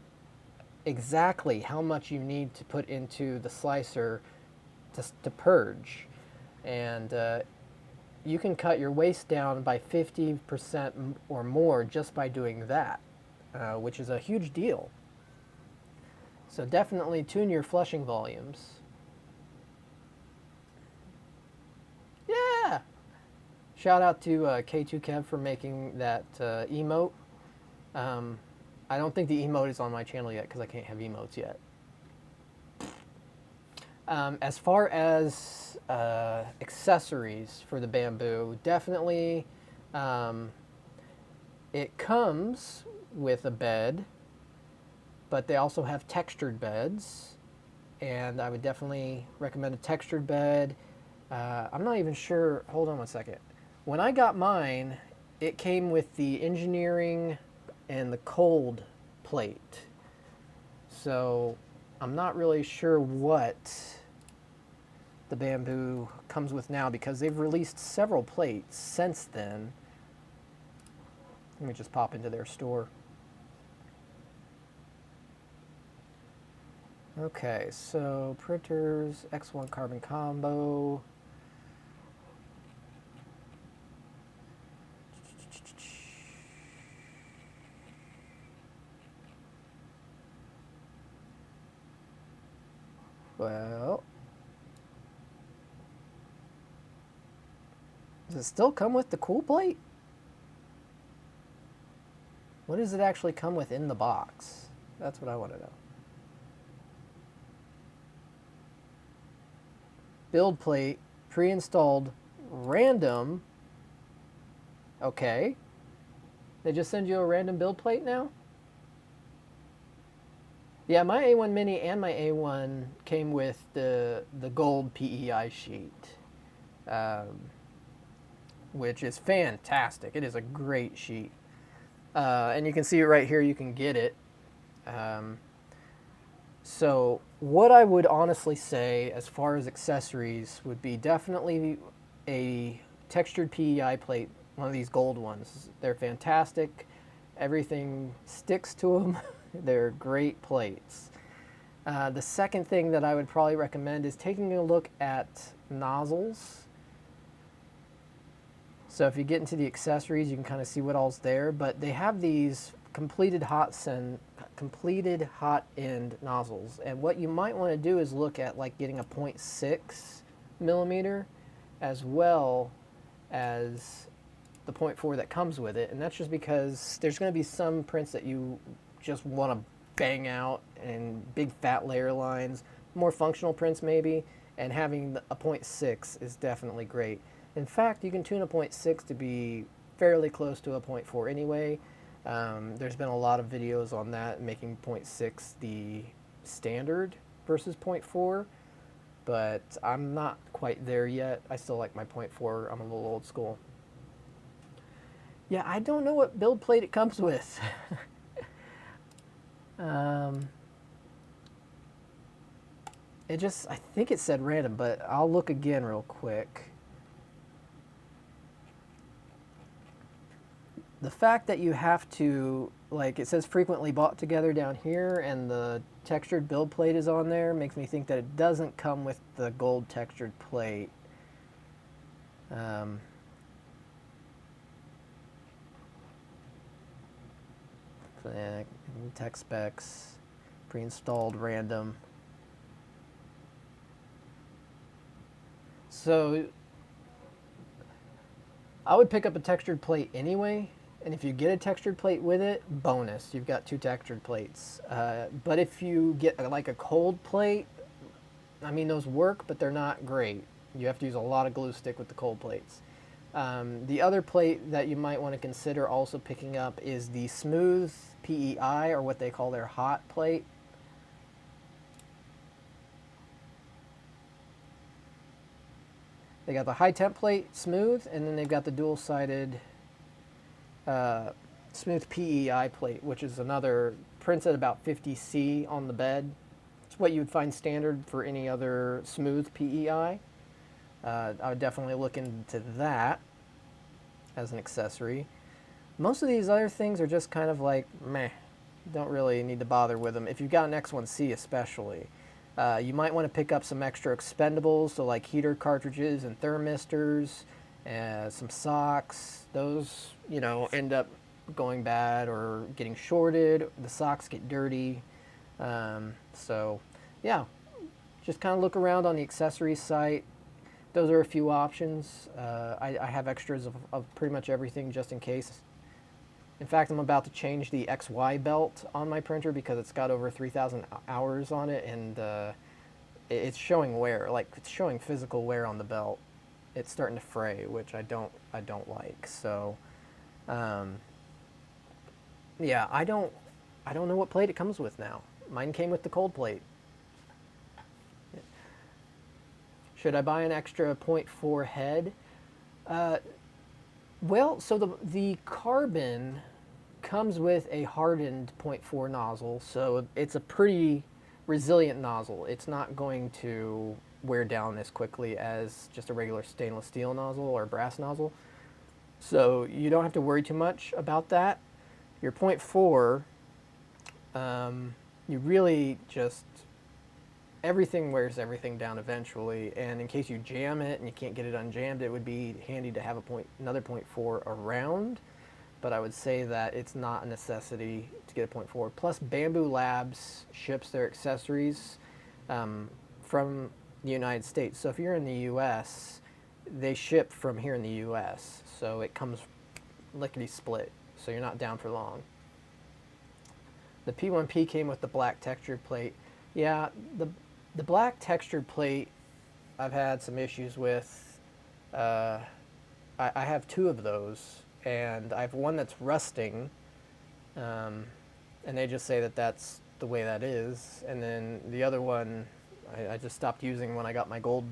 exactly how much you need to put into the slicer to purge. And you can cut your waste down by 50% or more just by doing that, which is a huge deal. So definitely tune your flushing volumes. Yeah! Shout out to K2Kev for making that emote. I don't think the emote is on my channel yet because I can't have emotes yet. As far as accessories for the bamboo, definitely it comes with a bed, but they also have textured beds, and I would definitely recommend a textured bed. I'm not even sure, hold on one second. When I got mine, it came with the engineering and the cold plate. So I'm not really sure what the bamboo comes with now because they've released several plates since then. Let me just pop into their store. Okay, so printers, X1 carbon combo. Well, does it still come with the cool plate? What does it actually come with in the box? That's what I want to know. Build plate, pre-installed, random. Okay. They just send you a random build plate now? Yeah, my A1 Mini and my A1 came with the gold PEI sheet, which is fantastic. It is a great sheet. And you can see it right here. You can get it. So what I would honestly say as far as accessories would be definitely a textured PEI plate, one of these gold ones. They're fantastic. Everything sticks to them. They're great plates. The second thing that I would probably recommend is taking a look at nozzles. So if you get into the accessories, you can kind of see what all's there, but they have these completed hot end nozzles. And what you might want to do is look at like getting a 0.6 millimeter as well as the 0.4 that comes with it. And that's just because there's going to be some prints that you just want to bang out and big fat layer lines, more functional prints maybe, and having a 0.6 is definitely great. In fact, you can tune a 0.6 to be fairly close to a 0.4 anyway. There's been a lot of videos on that, making 0.6 the standard versus 0.4, but I'm not quite there yet. I still like my 0.4. I'm a little old school. Yeah, I don't know what build plate it comes with. I think it said random, but I'll look again real quick. The fact that you have to, like, it says frequently bought together down here and the textured build plate is on there makes me think that it doesn't come with the gold textured plate. Tech specs, pre-installed random. So I would pick up a textured plate anyway, and if you get a textured plate with it, bonus, you've got 2 textured plates. But if you get like a cold plate, I mean, those work, but they're not great. You have to use a lot of glue stick with the cold plates. The other plate that you might want to consider also picking up is the smooth PEI, or what they call their hot plate. They got the high temp plate smooth, and then they've got the dual-sided smooth PEI plate, which is another, prints at about 50C on the bed. It's what you would find standard for any other smooth PEI. I would definitely look into that as an accessory. Most of these other things are just kind of like, meh, don't really need to bother with them. If you've got an X1C especially. You might want to pick up some extra expendables, so like heater cartridges and thermistors, some socks. Those, you know, end up going bad or getting shorted. The socks get dirty. So, yeah, just kind of look around on the accessories site. Those are a few options. I have extras of pretty much everything just in case. In fact, I'm about to change the XY belt on my printer because it's got over 3,000 hours on it, and it's showing wear. Like, it's showing physical wear on the belt. It's starting to fray, which I don't like. So, yeah, I don't know what plate it comes with now. Mine came with the cold plate. Should I buy an extra 0.4 head? Well, so the carbon comes with a hardened 0.4 nozzle, so it's a pretty resilient nozzle. It's not going to wear down as quickly as just a regular stainless steel nozzle or brass nozzle. So you don't have to worry too much about that. Your 0.4, you really just, everything wears everything down eventually, and in case you jam it and you can't get it unjammed, it would be handy to have another 0.4 around, but I would say that it's not a necessity to get a 0.4. Plus, Bamboo Labs ships their accessories from the United States. So if you're in the US, they ship from here in the US, so it comes lickety-split, so you're not down for long. The P1P came with the black textured plate. Yeah, the black textured plate I've had some issues with. I have two of those, and I have one that's rusting, and they just say that that's the way that is. And then the other one, I just stopped using when I got my gold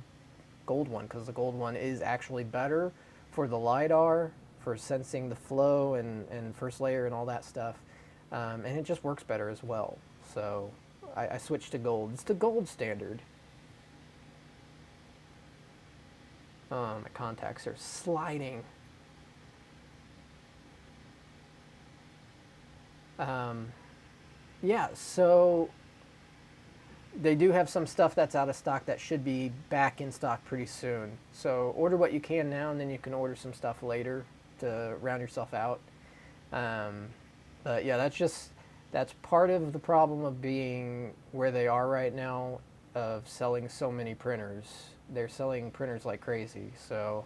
one, because the gold one is actually better for the LiDAR, for sensing the flow and first layer and all that stuff, and it just works better as well. So I switched to gold. It's the gold standard. Oh, my contacts are sliding. Yeah, so they do have some stuff that's out of stock that should be back in stock pretty soon. So order what you can now, and then you can order some stuff later to round yourself out. But yeah, that's part of the problem of being where they are right now, of selling so many printers. They're selling printers like crazy, so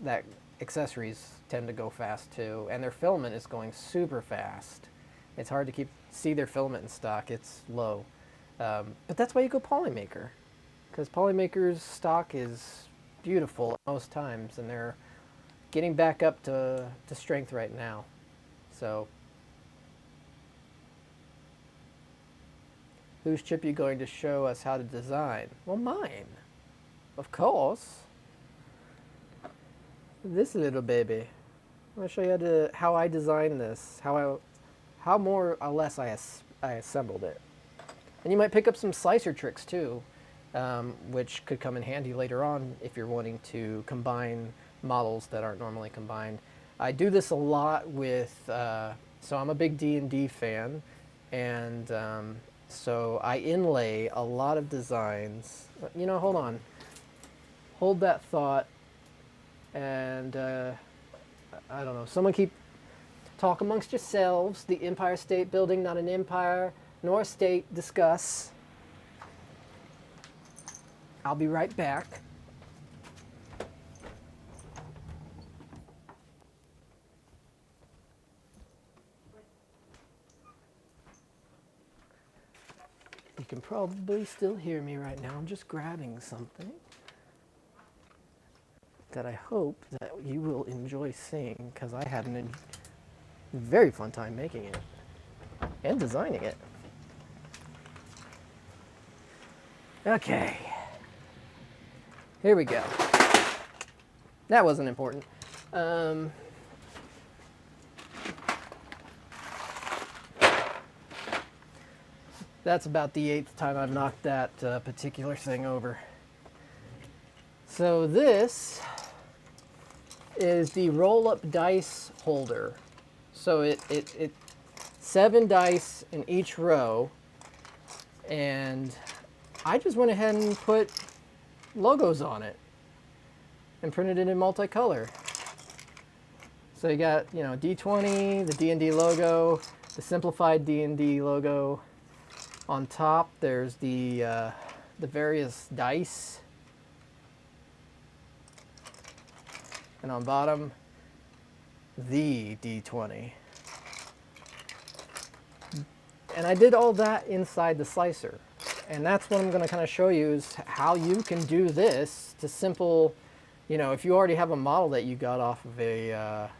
that accessories tend to go fast too, and their filament is going super fast. It's hard to see their filament in stock. It's low. But that's why you go Polymaker, because Polymaker's stock is beautiful most times, and they're getting back up to strength right now. So, whose chip are you going to show us how to design? Well, mine, of course. This little baby. I'm going to show you how I designed this, how more or less I assembled it. And you might pick up some slicer tricks too, which could come in handy later on if you're wanting to combine models that aren't normally combined. I do this a lot with, so I'm a big D&D fan, and so I inlay a lot of designs. You know, hold on. Hold that thought, and I don't know, someone talk amongst yourselves. The Empire State Building, not an empire nor a state. Discuss. I'll be right back. You can probably still hear me right now. I'm just grabbing something that I hope that you will enjoy seeing, because I had a very fun time making it and designing it. Okay, here we go. That wasn't important. Um, that's about the 8th time I've knocked that particular thing over. So this is the roll-up dice holder. So it 7 dice in each row, and I just went ahead and put logos on it and printed it in multicolor. So you got, you know, D20, the D&D logo, the simplified D&D logo. On top, there's the various dice, and on bottom, the D20. And I did all that inside the slicer. And that's what I'm going to kind of show you is how you can do this to simple, you know, if you already have a model that you got off of a, I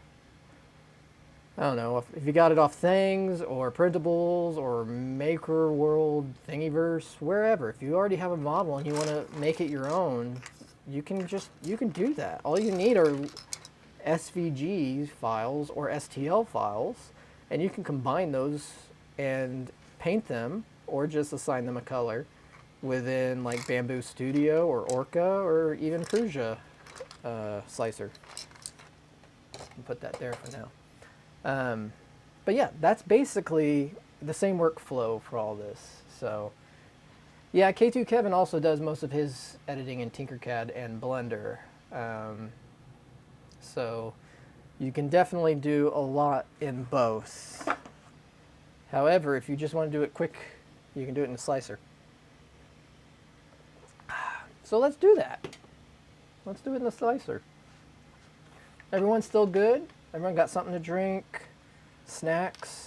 don't know, if you got it off Things or Printables or Maker World, Thingiverse, wherever. If you already have a model and you want to make it your own, you can do that. All you need are SVG files or STL files, and you can combine those and paint them or just assign them a color within like Bamboo Studio or Orca or even Prusa slicer. I'll put that there for now. But yeah, that's basically the same workflow for all this. So yeah, K2 Kevin also does most of his editing in Tinkercad and Blender. So you can definitely do a lot in both. However, if you just want to do it quick, you can do it in the slicer. So let's do that. Let's do it in the slicer. Everyone still good? Everyone got something to drink? Snacks?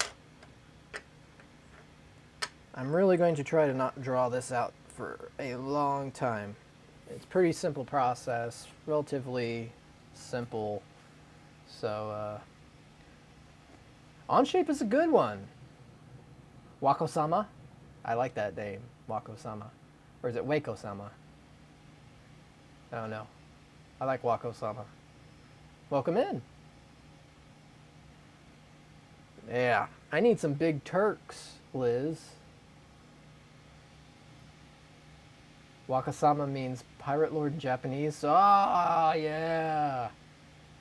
I'm really going to try to not draw this out for a long time. It's a pretty simple process, relatively simple. So, Onshape is a good one. Wako-sama? I like that name, Wako-sama. Or is it Wako-sama? I don't know. I like Wako-sama. Welcome in. Yeah, I need some big Turks, Liz. Wako-sama means Pirate Lord in Japanese. Ah, yeah.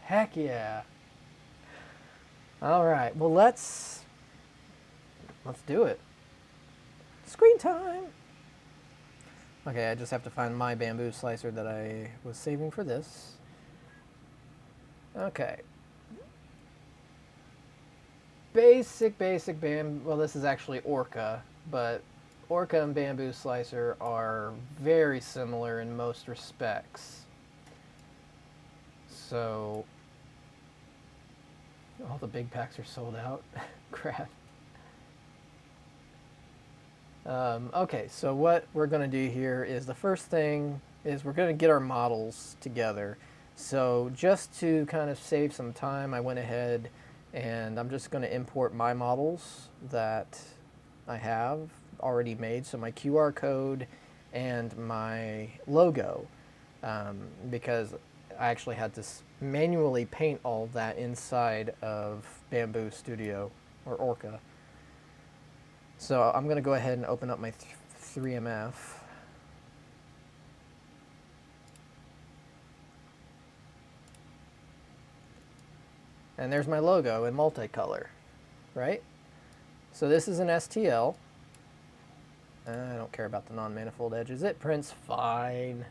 Heck yeah. All right, well, let's do it. Screen time. Okay, I just have to find my bamboo slicer that I was saving for this. Okay. Basic well, this is actually Orca, but Orca and Bamboo Slicer are very similar in most respects. So, all the big packs are sold out. Crap. Okay, so what we're going to do here is the first thing is we're going to get our models together. So just to kind of save some time, I went ahead and I'm just going to import my models that I have already made. So my QR code and my logo, because I actually had to manually paint all of that inside of Bamboo Studio or Orca. So I'm going to go ahead and open up my 3MF. And there's my logo in multicolor, right? So this is an STL. I don't care about the non-manifold edges. It prints fine.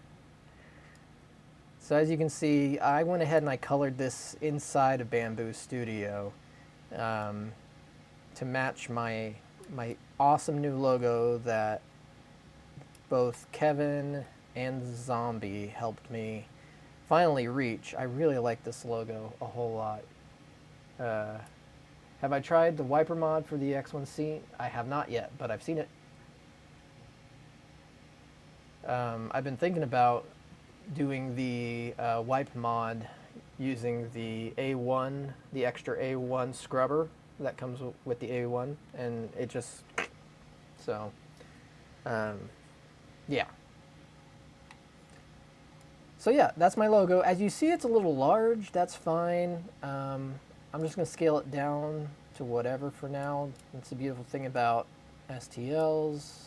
So as you can see, I went ahead and I colored this inside of Bamboo Studio to match my awesome new logo that both Kevin and Zombie helped me finally reach. I really like this logo a whole lot. Have I tried the wiper mod for the X1C? I have not yet, but I've seen it. I've been thinking about doing the wipe mod using the A1, the extra A1 scrubber that comes with the A1, and it just, so, yeah. So yeah, that's my logo. As you see, it's a little large. That's fine. I'm just going to scale it down to whatever for now. That's the beautiful thing about STLs.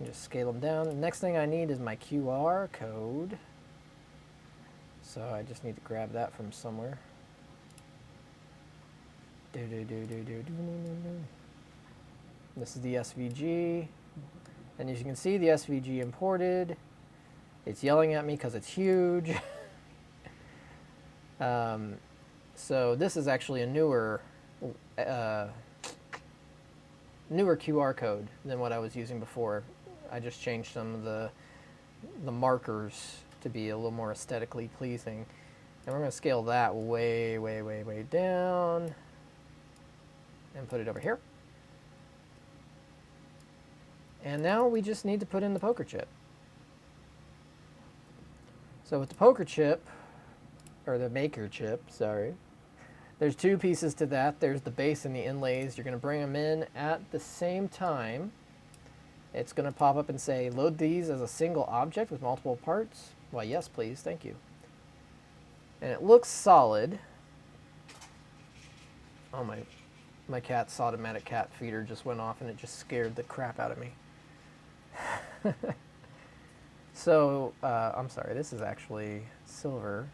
You just scale them down. The next thing I need is my QR code. So I just need to grab that from somewhere. This is the SVG. And as you can see, the SVG imported. It's yelling at me because it's huge. So this is actually a newer QR code than what I was using before. I just changed some of the markers to be a little more aesthetically pleasing. And we're going to scale that way, way, way, way down and put it over here. And now we just need to put in the poker chip. So with the poker chip, or the maker chip, sorry, there's two pieces to that. There's the base and the inlays. You're going to bring them in at the same time. It's going to pop up and say, load these as a single object with multiple parts. Why, yes, please. Thank you. And it looks solid. Oh, my cat's automatic cat feeder just went off and it just scared the crap out of me. So, I'm sorry, this is actually silver.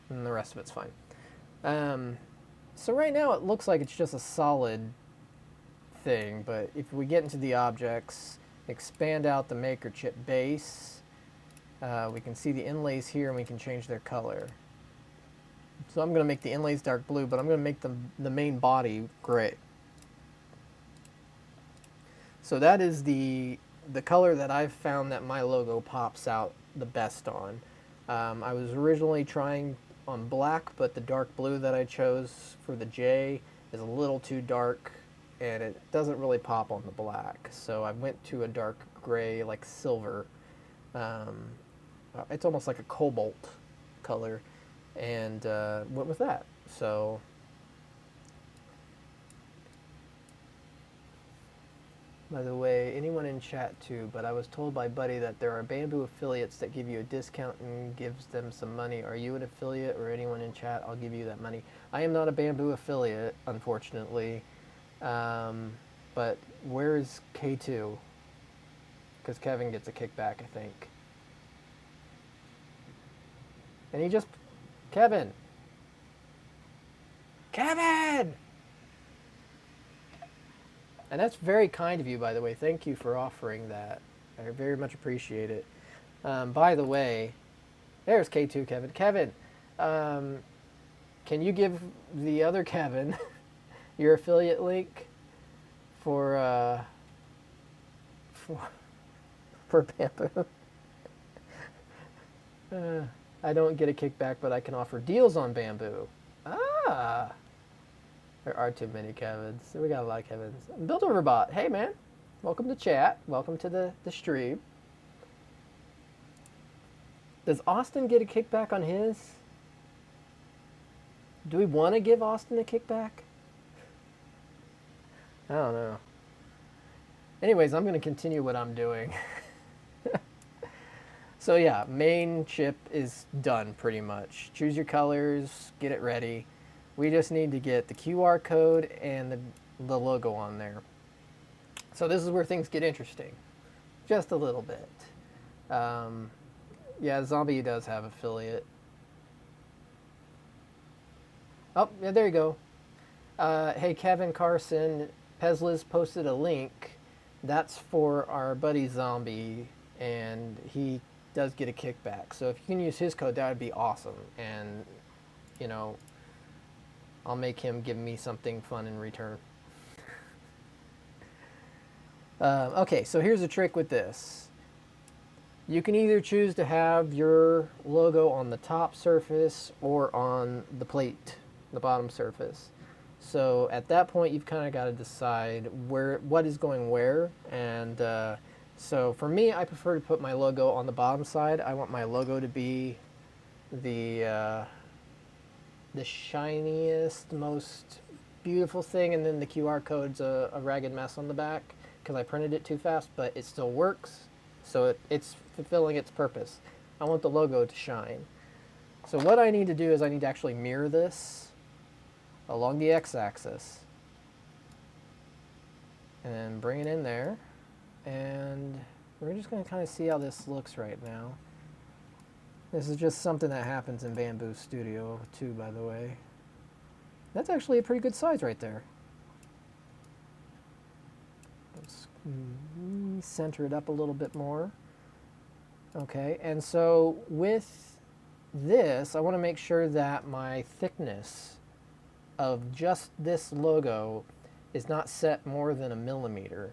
And the rest of it's fine. So right now it looks like it's just a solid thing, but if we get into the objects, expand out the maker chip base, we can see the inlays here and we can change their color. So I'm going to make the inlays dark blue, but I'm going to make the main body gray. So that is the color that I've found that my logo pops out the best on. I was originally trying on black, but the dark blue that I chose for the J is a little too dark and it doesn't really pop on the black. So I went to a dark gray, like silver. It's almost like a cobalt color, and went with that. So by the way, anyone in chat too, but I was told by Buddy that there are Bamboo affiliates that give you a discount and gives them some money. Are you an affiliate, or anyone in chat? I'll give you that money. I am not a Bamboo affiliate, unfortunately. But where is K2? Because Kevin gets a kickback, I think. And he just... Kevin! Kevin! And that's very kind of you, by the way. Thank you for offering that. I very much appreciate it. By the way, there's K2 Kevin. Kevin, can you give the other Kevin your affiliate link for Bamboo? I don't get a kickback, but I can offer deals on Bamboo. Ah! There are too many Kevins. We got a lot of Kevins. Buildoverbot, hey man. Welcome to chat. Welcome to the stream. Does Austin get a kickback on his? Do we want to give Austin a kickback? I don't know. Anyways, I'm going to continue what I'm doing. So yeah, main chip is done pretty much. Choose your colors, get it ready. We just need to get the QR code and the logo on there. So this is where things get interesting. Just a little bit. Yeah, Zombie does have affiliate. Oh, yeah, there you go. Hey, Kevin Carson, Pezliz posted a link. That's for our buddy Zombie, and he does get a kickback. So if you can use his code, that would be awesome. And, you know, I'll make him give me something fun in return. Okay, so here's a trick with this. You can either choose to have your logo on the top surface or on the plate, the bottom surface. So at that point, you've kind of got to decide what is going where. And so for me, I prefer to put my logo on the bottom side. I want my logo to be the shiniest, most beautiful thing, and then the QR code's a ragged mess on the back because I printed it too fast, but it still works. So it's fulfilling its purpose. I want the logo to shine. So what I need to do is I need to actually mirror this along the x-axis and then bring it in there. And we're just going to kind of see how this looks right now. This is just something that happens in Bamboo Studio too, by the way. That's actually a pretty good size right there. Let's center it up a little bit more. Okay, and so with this, I want to make sure that my thickness of just this logo is not set more than 1 millimeter.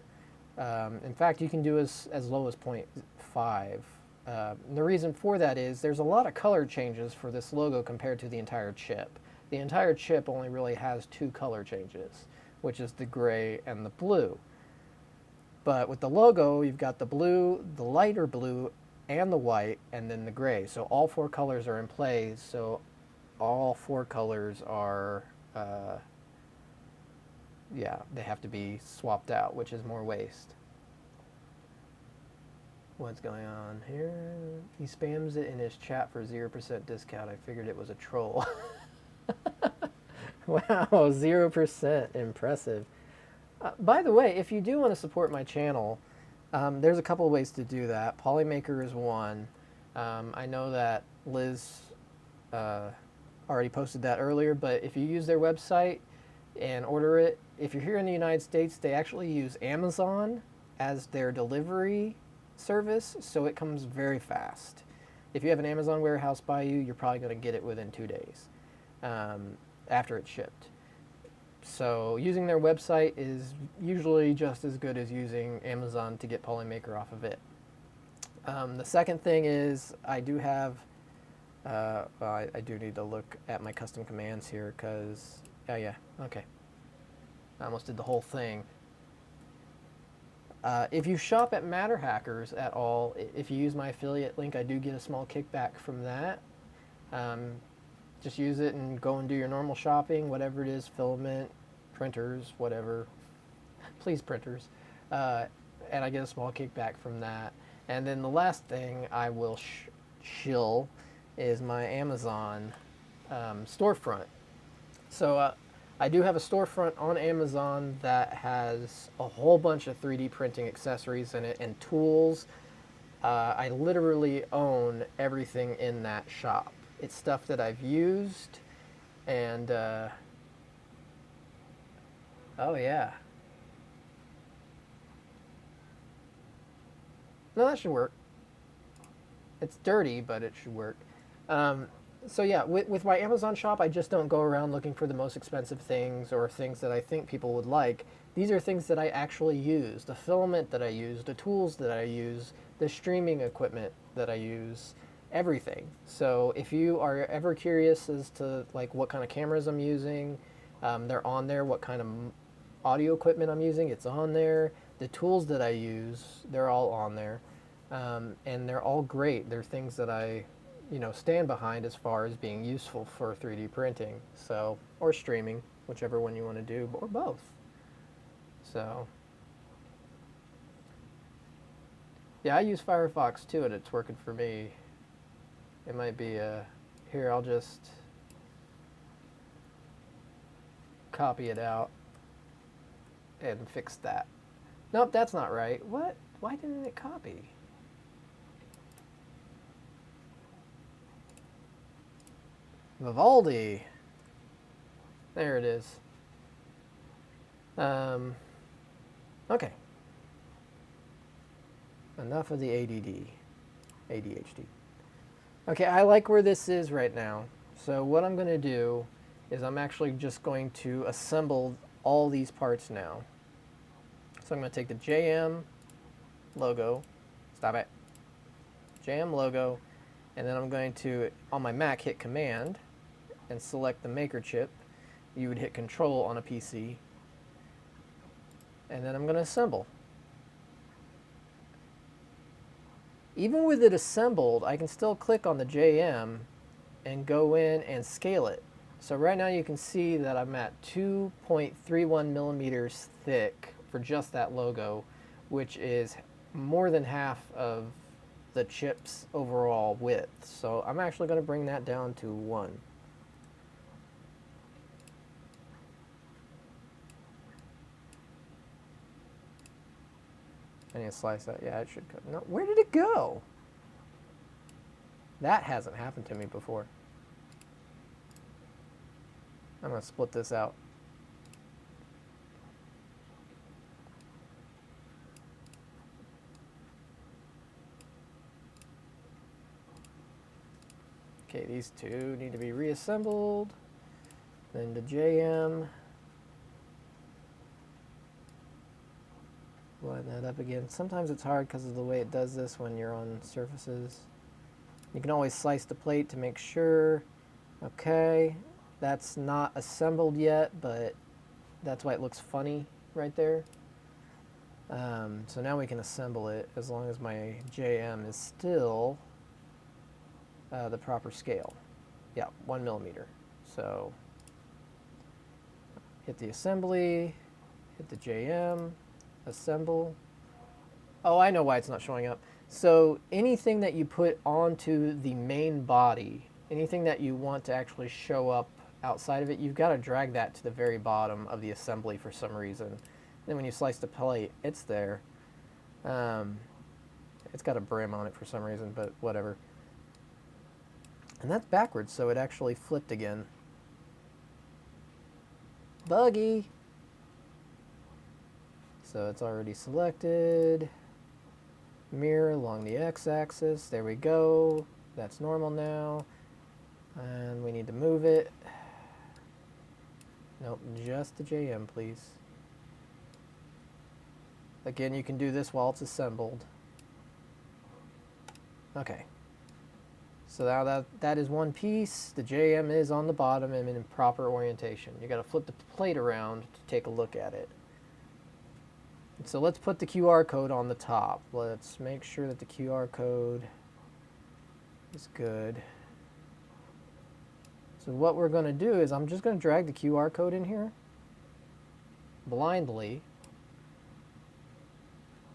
In fact, you can do as low as 0.5. The reason for that is there's a lot of color changes for this logo compared to the entire chip. The entire chip only really has 2 color changes, which is the gray and the blue. But with the logo, you've got the blue, the lighter blue, and the white, and then the gray. So all 4 colors are in play, so all 4 colors are, yeah, they have to be swapped out, which is more waste. What's going on here? He spams it in his chat for 0% discount. I figured it was a troll. Wow, 0%. Impressive. By the way, if you do want to support my channel, there's a couple of ways to do that. Polymaker is one. I know that Liz already posted that earlier, but if you use their website and order it, if you're here in the United States, they actually use Amazon as their delivery service, so it comes very fast. If you have an Amazon warehouse by you, you're probably going to get it within 2 days after it's shipped. So using their website is usually just as good as using Amazon to get Polymaker off of it. The second thing is I do have, well, I do need to look at my custom commands here because, oh yeah, okay. I almost did the whole thing. If you shop at Matter Hackers at all, if you use my affiliate link, I do get a small kickback from that. Just use it and go and do your normal shopping, whatever it is, filament, printers, whatever. Please, printers. And I get a small kickback from that. And then the last thing I will shill is my Amazon storefront. So I do have a storefront on Amazon that has a whole bunch of 3D printing accessories in it and tools. I literally own everything in that shop. It's stuff that I've used, and oh yeah. No, that should work. It's dirty, but it should work. So yeah, with my Amazon shop, I just don't go around looking for the most expensive things or things that I think people would like. These are things that I actually use. The filament that I use, the tools that I use, the streaming equipment that I use, everything. So if you are ever curious as to like what kind of cameras I'm using, they're on there. What kind of audio equipment I'm using, it's on there. The tools that I use, they're all on there. And they're all great. They're things that I stand behind as far as being useful for 3D printing, so, or streaming, whichever one you want to do, or both. So, yeah, I use Firefox too, and it's working for me. It might be here, I'll just copy it out and fix that. Nope, that's not right. What? Why didn't it copy? Vivaldi. There it is. Okay. Enough of the ADHD. Okay, I like where this is right now. So what I'm going to do is I'm actually just going to assemble all these parts now. So I'm going to take the JM logo. Stop it. JM logo. And then I'm going to, on my Mac, hit Command and select the maker chip. You would hit Control on a PC. And then I'm going to assemble. Even with it assembled, I can still click on the JM and go in and scale it. So right now you can see that I'm at 2.31 millimeters thick for just that logo, which is more than half of the chip's overall width. So I'm actually going to bring that down to 1. I need to slice that. Yeah, it should go. No, where did it go? That hasn't happened to me before. I'm going to split this out. Okay, these two need to be reassembled. Then the JM. Line that up again. Sometimes it's hard because of the way it does this when you're on surfaces. You can always slice the plate to make sure. Okay, that's not assembled yet, but that's why it looks funny right there. So now we can assemble it as long as my JM is still the proper scale. Yeah, 1 millimeter. So hit the assembly, hit the JM, assemble. Oh, I know why it's not showing up. So anything that you put onto the main body, anything that you want to actually show up outside of it, you've got to drag that to the very bottom of the assembly for some reason. Then when you slice the plate, it's there. It's got a brim on it for some reason, but whatever. And that's backwards, so it actually flipped again. Buggy! So it's already selected. Mirror along the x-axis. There we go. That's normal now. And we need to move it. Nope, just the JM, please. Again, you can do this while it's assembled. Okay. So now that is one piece. The JM is on the bottom and in proper orientation. You got to flip the plate around to take a look at it. So let's put the QR code on the top. Let's make sure that the QR code is good. So what we're going to do is I'm just going to drag the QR code in here blindly.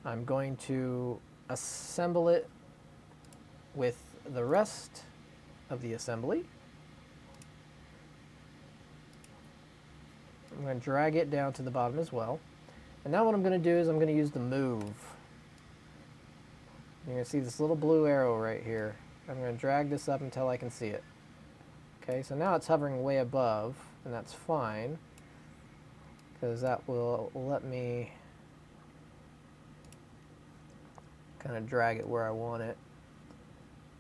I'm going to assemble it with the rest of the assembly. I'm going to drag it down to the bottom as well. And now what I'm going to do is I'm going to use the move. You're going to see this little blue arrow right here. I'm going to drag this up until I can see it. Okay, so now it's hovering way above, and that's fine, because that will let me kind of drag it where I want it.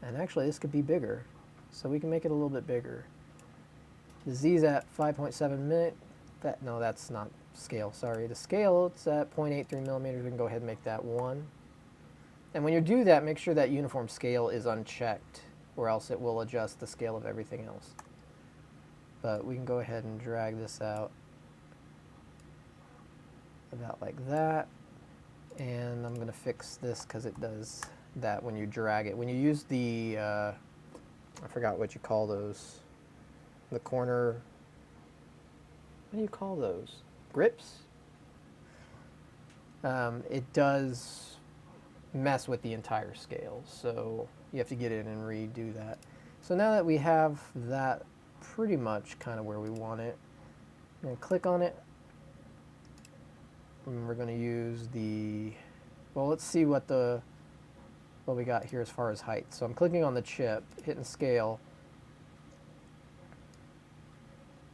And actually this could be bigger, so we can make it a little bit bigger. The Z's at 5.7 minute. No, that's not scale, sorry. The scale, it's at 0.83 millimeters. We can go ahead and make that 1. And when you do that, make sure that uniform scale is unchecked, or else it will adjust the scale of everything else. But we can go ahead and drag this out about like that. And I'm going to fix this because it does that when you drag it. When you use the, I forgot what you call those, the corner, what do you call those? Grips? It does mess with the entire scale, so you have to get in and redo that. So now that we have that pretty much kind of where we want it, I'm going to click on it, and we're going to use the, well, let's see what we got here as far as height. So I'm clicking on the chip, hitting scale.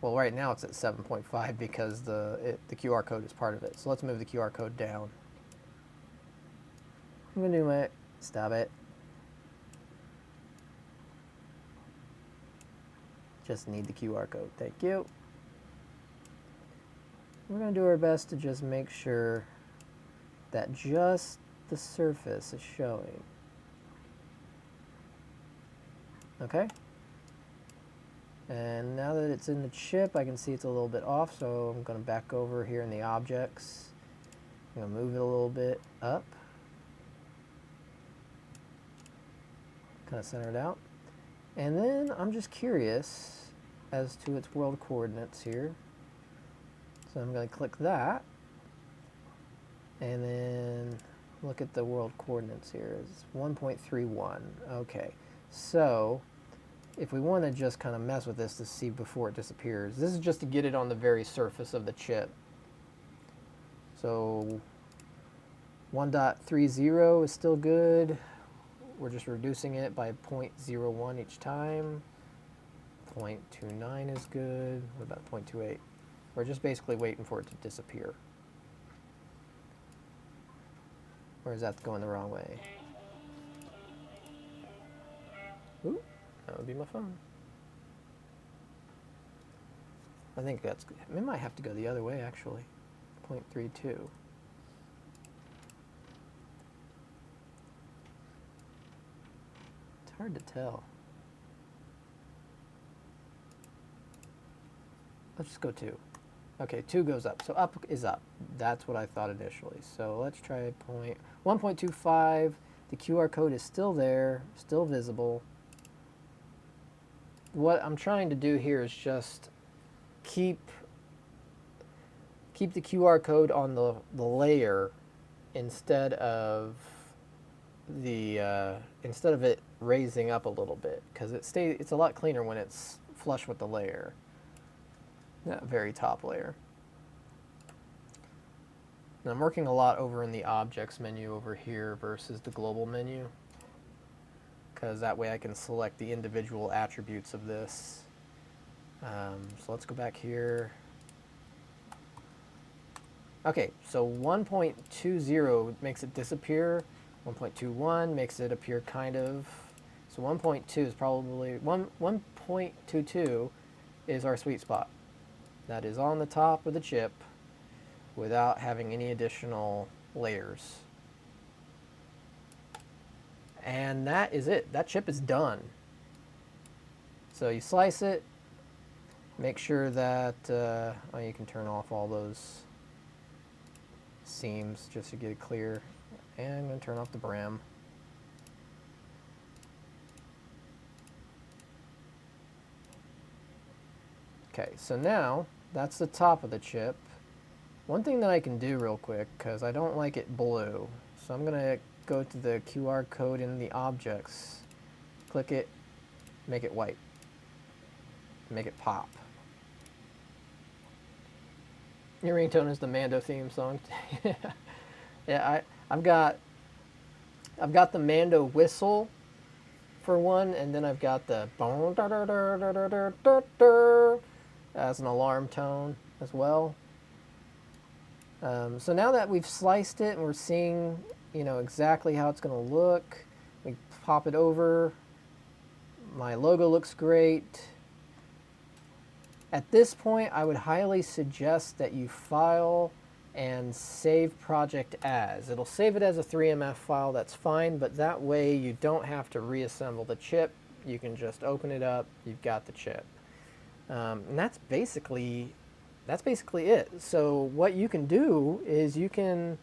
Well, right now it's at 7.5 because the QR code is part of it. So let's move the QR code down. I'm going to do my, stop it. Just need the QR code, thank you. We're going to do our best to just make sure that just the surface is showing. Okay? And now that it's in the chip, I can see it's a little bit off, so I'm going to back over here in the objects. I'm going to move it a little bit up. Kind of center it out. And then I'm just curious as to its world coordinates here. So I'm going to click that. And then look at the world coordinates here. It's 1.31. Okay, so if we want to just kind of mess with this to see before it disappears, this is just to get it on the very surface of the chip. So 1.30 is still good. We're just reducing it by 0.01 each time. 0.29 is good. What about 0.28? We're just basically waiting for it to disappear. Or is that going the wrong way? Ooh, that would be my phone. I think that's good. It might have to go the other way, actually. 0.32. It's hard to tell. Let's just go 2. Okay, 2 goes up. So up is up. That's what I thought initially. So let's try 1.25. The QR code is still there, still visible. What I'm trying to do here is just keep the QR code on the layer instead of it raising up a little bit, because it's a lot cleaner when it's flush with the layer. That very top layer. And I'm working a lot over in the objects menu over here versus the global menu, because that way I can select the individual attributes of this. So let's go back here. Okay, so 1.20 makes it disappear. 1.21 makes it appear kind of. So 1.2 is probably 1.22 is our sweet spot. That is on the top of the chip without having any additional layers. And that is it. That chip is done. So you slice it, make sure that, you can turn off all those seams just to get it clear. And I'm going to turn off the brim. Okay, so now that's the top of the chip. One thing that I can do real quick, because I don't like it blue, so I'm going to go to the QR code in the objects, click it, make it white, make it pop. Your ringtone is the Mando theme song. Yeah, I've got the Mando whistle for one, and then I've got the as an alarm tone as well. So now that we've sliced it and we're seeing, exactly how it's going to look, we pop it over. My logo looks great. At this point, I would highly suggest that you file and save project as. It'll save it as a 3MF file, that's fine, but that way you don't have to reassemble the chip. You can just open it up, you've got the chip. And that's basically it. So what you can do is you can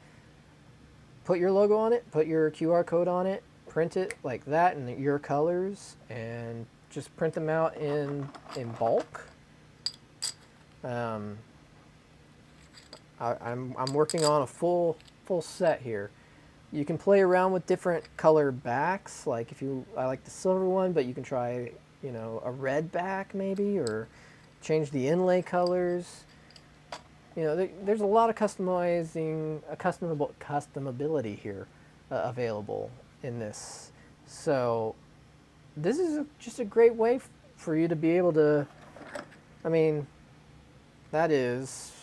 put your logo on it, put your QR code on it, print it like that in your colors, and just print them out in bulk. I'm working on a full set here. You can play around with different color backs. Like I like the silver one, but you can try, a red back maybe, or change the inlay colors. There's a lot of customability here available in this. So this is just a great way for you to be able to, that is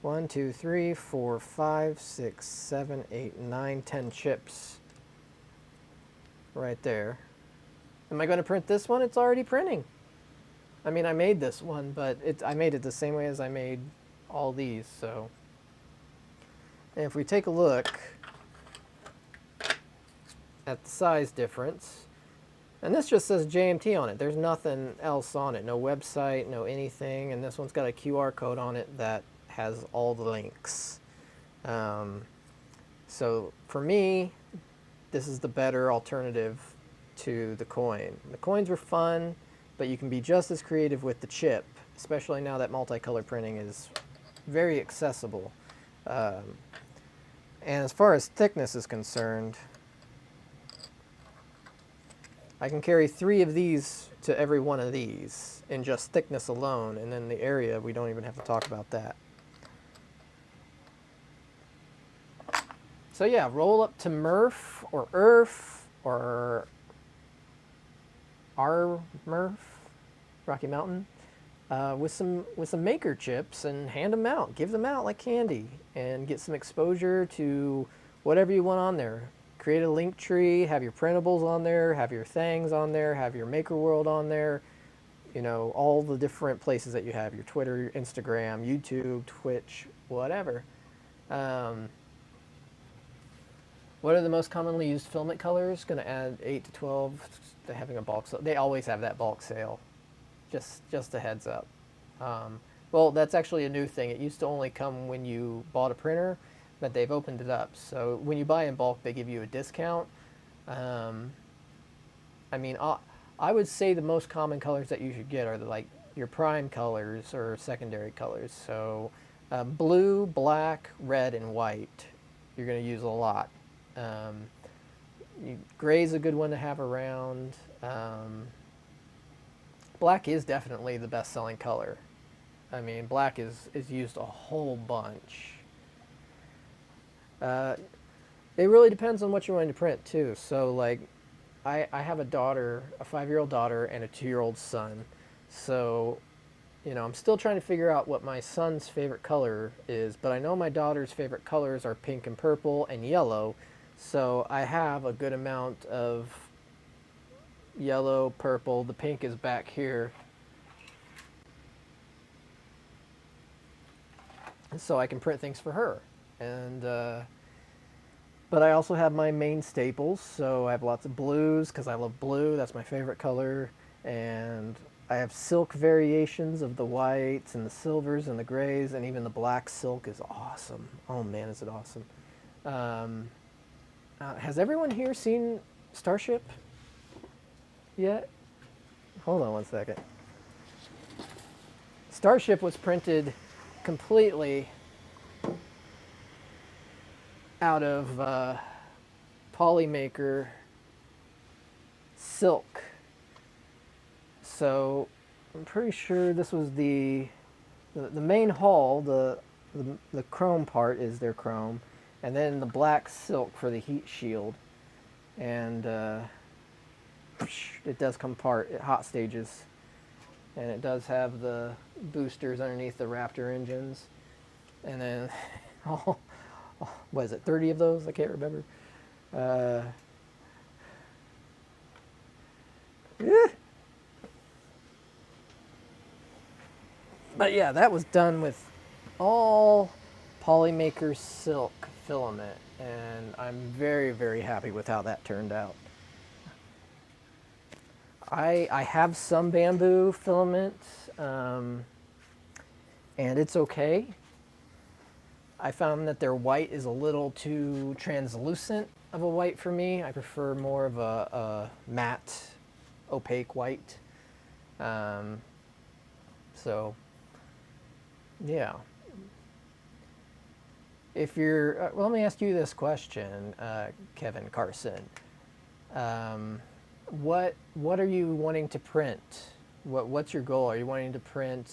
1, 2, 3, 4, 5, 6, 7, 8, 9, 10 chips right there. Am I going to print this one? It's already printing. I made this one, but I made it the same way as I made all these. So, and if we take a look at the size difference, and this just says JMT on it. There's nothing else on it. No website, no anything. And this one's got a QR code on it that has all the links. So for me, this is the better alternative to the coin. The coins were fun, but you can be just as creative with the chip, especially now that multicolor printing is very accessible. And as far as thickness is concerned, I can carry 3 of these to every one of these in just thickness alone, and then the area, we don't even have to talk about that. So yeah, roll up to Murph or Earth or our Murph, Rocky Mountain, with some maker chips and hand them out. Give them out like candy and get some exposure to whatever you want on there. Create a link tree, have your printables on there, have your things on there, have your Maker World on there. You know, all the different places that you have, your Twitter, your Instagram, YouTube, Twitch, whatever. What are the most commonly used filament colors? Going to add 8 to 12 to having a bulk sale. They always have that bulk sale. Just a heads up. Well, that's actually a new thing. It used to only come when you bought a printer, but they've opened it up. So when you buy in bulk, they give you a discount. I mean, I would say the most common colors that you should get are like your prime colors or secondary colors. So blue, black, red, and white. You're going to use a lot. Gray's a good one to have around. Black is definitely the best-selling color. I mean, black is used a whole bunch. It really depends on what you're wanting to print, too. So, like, I have a daughter, a 5-year-old daughter, and a 2-year-old son. So, you know, I'm still trying to figure out what my son's favorite color is, but I know my daughter's favorite colors are pink and purple and yellow. So I have a good amount of yellow, purple. The pink is back here. So I can print things for her. And but I also have my main staples. So I have lots of blues because I love blue. That's my favorite color. And I have silk variations of the whites and the silvers and the grays, and even the black silk is awesome. Oh man, is it awesome. Has everyone here seen Starship yet? Hold on one second. Starship was printed completely out of Polymaker silk. So I'm pretty sure this was the main hull, the chrome part is their chrome, and then the black silk for the heat shield. And it does come apart at hot stages. And it does have the boosters underneath the Raptor engines. And then, what is it, 30 of those? I can't remember. But yeah, that was done with all Polymaker silk filament, and I'm very, very happy with how that turned out. I have some bamboo filament, and it's okay. I found that their white is a little too translucent of a white for me. I prefer more of a matte, opaque white. So, yeah. If you're, well, let me ask you this question, Kevin Carson. What are you wanting to print? What's your goal? Are you wanting to print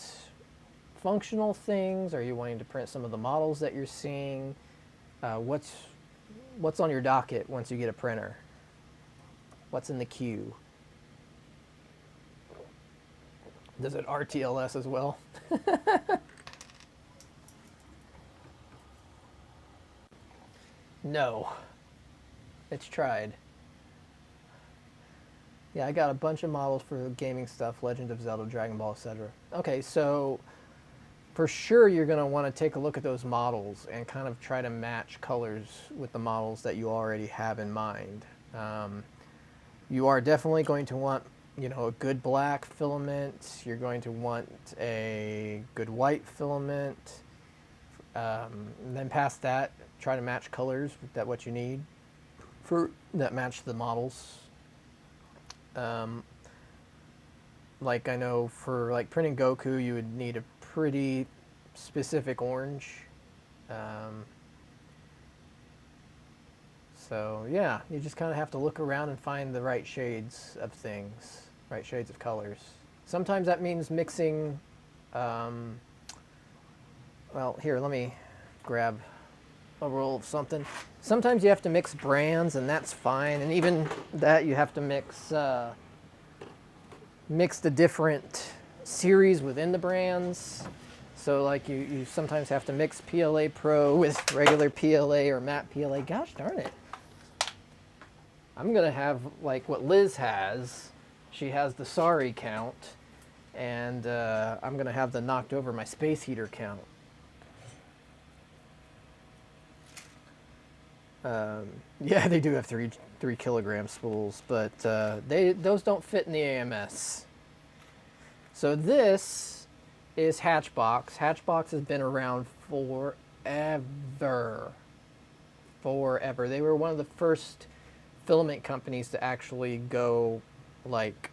functional things? Are you wanting to print some of the models that you're seeing? What's on your docket once you get a printer? What's in the queue? Does it RTLS as well? No. It's tried. Yeah, I got a bunch of models for gaming stuff, Legend of Zelda, Dragon Ball, etc. Okay, so for sure you're going to want to take a look at those models and kind of try to match colors with the models that you already have in mind. You are definitely going to want, you know, a good black filament. You're going to want a good white filament. And then past that, try to match colors that what you need for that match the models. Like I know for like printing Goku, you would need a pretty specific orange. So yeah, you just kind of have to look around and find the right shades of things, right shades of colors. Sometimes that means mixing. Um, well, here, let me grab a roll of something. Sometimes you have to mix brands, and that's fine. And even that, you have to mix the different series within the brands. So like you sometimes have to mix PLA Pro with regular PLA or matte PLA. Gosh darn it. I'm gonna have like what Liz has. She has the sorry count, and I'm gonna have the knocked over my space heater count. Yeah, they do have three kilogram spools, but those don't fit in the AMS. So this is Hatchbox. Hatchbox has been around forever. Forever. They were one of the first filament companies to actually go like.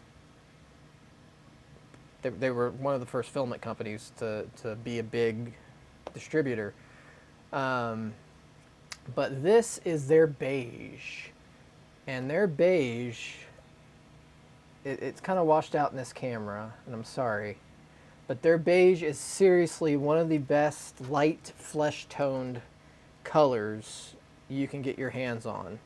They were one of the first filament companies to be a big distributor. But this is their beige. And their beige, it's kind of washed out in this camera, and I'm sorry. But their beige is seriously one of the best light flesh-toned colors you can get your hands on.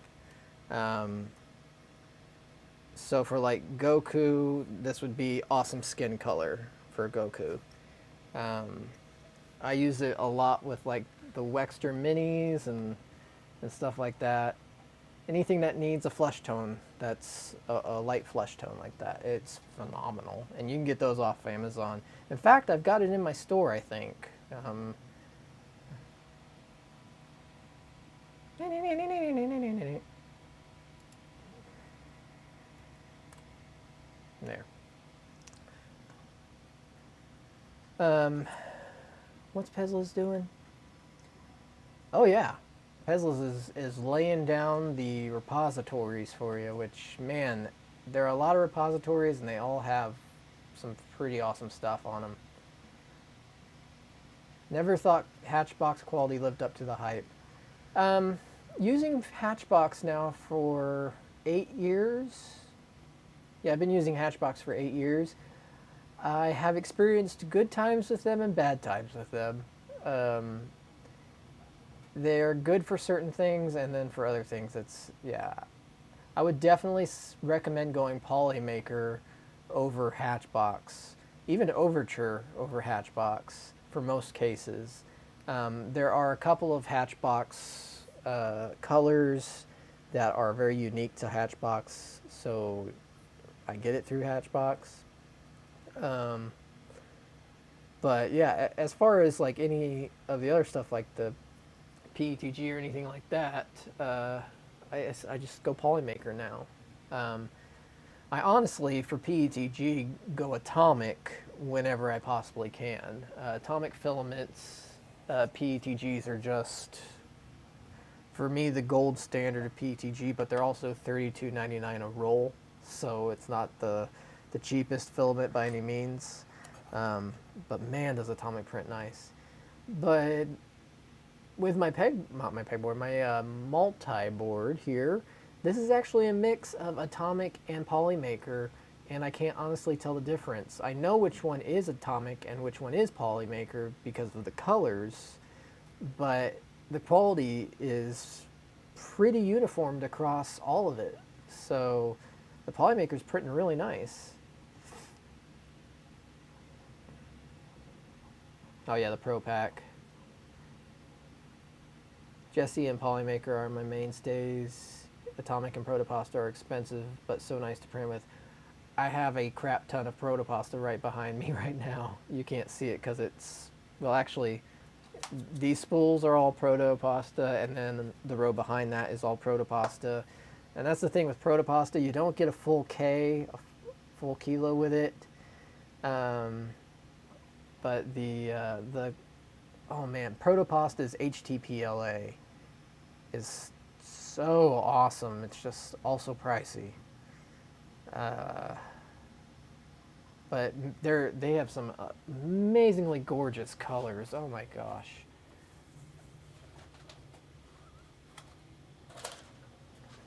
So for like Goku, this would be awesome skin color for Goku. I use it a lot with like the Wexter minis and stuff like that. Anything that needs a flesh tone, that's a light flesh tone like that, it's phenomenal. And you can get those off Amazon. In fact, I've got it in my store, I think. There. What's Pezlis doing? Oh yeah, Pezlis is laying down the repositories for you, which, man, there are a lot of repositories and they all have some pretty awesome stuff on them. Never thought Hatchbox quality lived up to the hype. Using Hatchbox now for 8 years. Yeah, I've been using Hatchbox for 8 years. I have experienced good times with them and bad times with them. They're good for certain things, and then for other things, yeah. I would definitely recommend going Polymaker over Hatchbox, even Overture over Hatchbox for most cases. There are a couple of Hatchbox colors that are very unique to Hatchbox, so I get it through Hatchbox. But yeah, as far as like any of the other stuff like the PETG or anything like that, I just go Polymaker now. I honestly, for PETG, go Atomic whenever I possibly can. Atomic filaments, PETGs are just, for me, the gold standard of PETG, but they're also $32.99 a roll, so it's not the cheapest filament by any means. But man, does Atomic print nice. But with my multi-board here, this is actually a mix of Atomic and Polymaker, and I can't honestly tell the difference. I know which one is Atomic and which one is Polymaker because of the colors, but the quality is pretty uniformed across all of it. So the Polymaker is printing really nice. Oh yeah, the Pro Pack. Jessie and Polymaker are my mainstays. Atomic and Protopasta are expensive, but so nice to print with. I have a crap ton of Protopasta right behind me right now. You can't see it because it's, well, actually, these spools are all Protopasta, and then the row behind that is all Protopasta. And that's the thing with Protopasta, you don't get a full K, a full kilo with it. But oh man, Protopasta's HTPLA is so awesome. It's just also pricey. But they have some amazingly gorgeous colors. Oh my gosh.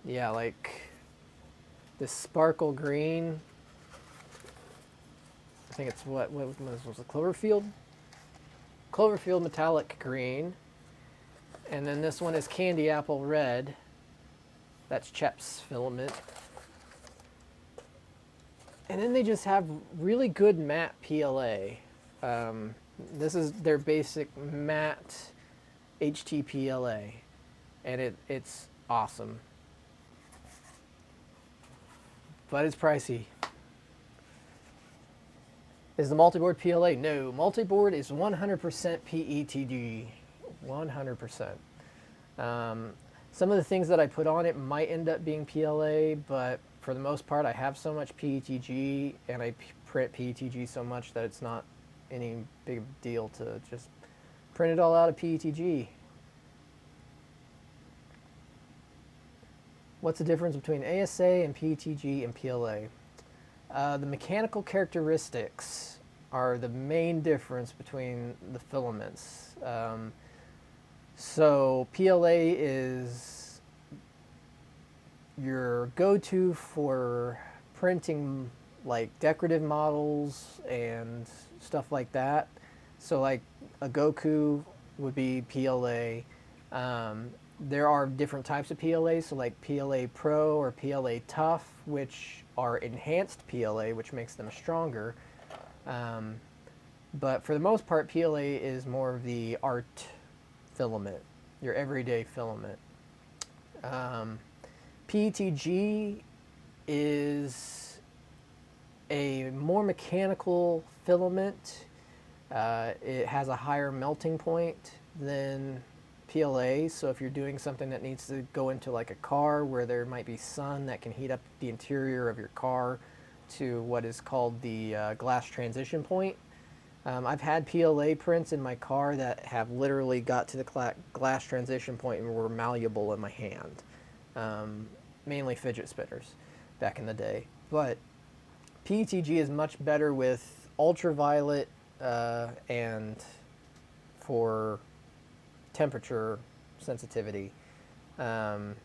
Yeah, like this sparkle green. I think it's what was it, Cloverfield? Cloverfield metallic green. And then this one is candy apple red. That's Chet's filament. And then they just have really good matte PLA. This is their basic matte HTPLA, and it's awesome. But it's pricey. Is the multiboard PLA? No, multiboard is 100% PETG. 100%. Some of the things that I put on it might end up being PLA, but for the most part, I have so much PETG and I print PETG so much that it's not any big deal to just print it all out of PETG. What's the difference between ASA and PETG and PLA? The mechanical characteristics are the main difference between the filaments. So PLA is your go-to for printing like decorative models and stuff like that. So like a Goku would be PLA. There are different types of PLA, so like PLA Pro or PLA Tough, which are enhanced PLA, which makes them stronger. But for the most part, PLA is more of the art filament, your everyday filament. PETG is a more mechanical filament. It has a higher melting point than PLA, so if you're doing something that needs to go into like a car where there might be sun that can heat up the interior of your car to what is called the glass transition point. I've had PLA prints in my car that have literally got to the glass transition point and were malleable in my hand. Mainly fidget spinners back in the day. But PETG is much better with ultraviolet and for temperature sensitivity. The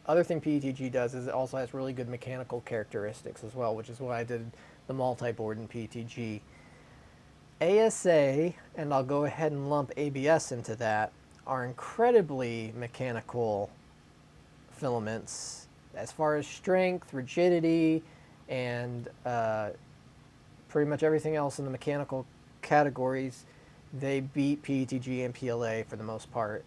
other thing PETG does is it also has really good mechanical characteristics as well, which is why I did the multi-board in PETG. ASA, and I'll go ahead and lump ABS into that, are incredibly mechanical filaments as far as strength, rigidity, and pretty much everything else in the mechanical categories. They beat PETG and PLA for the most part.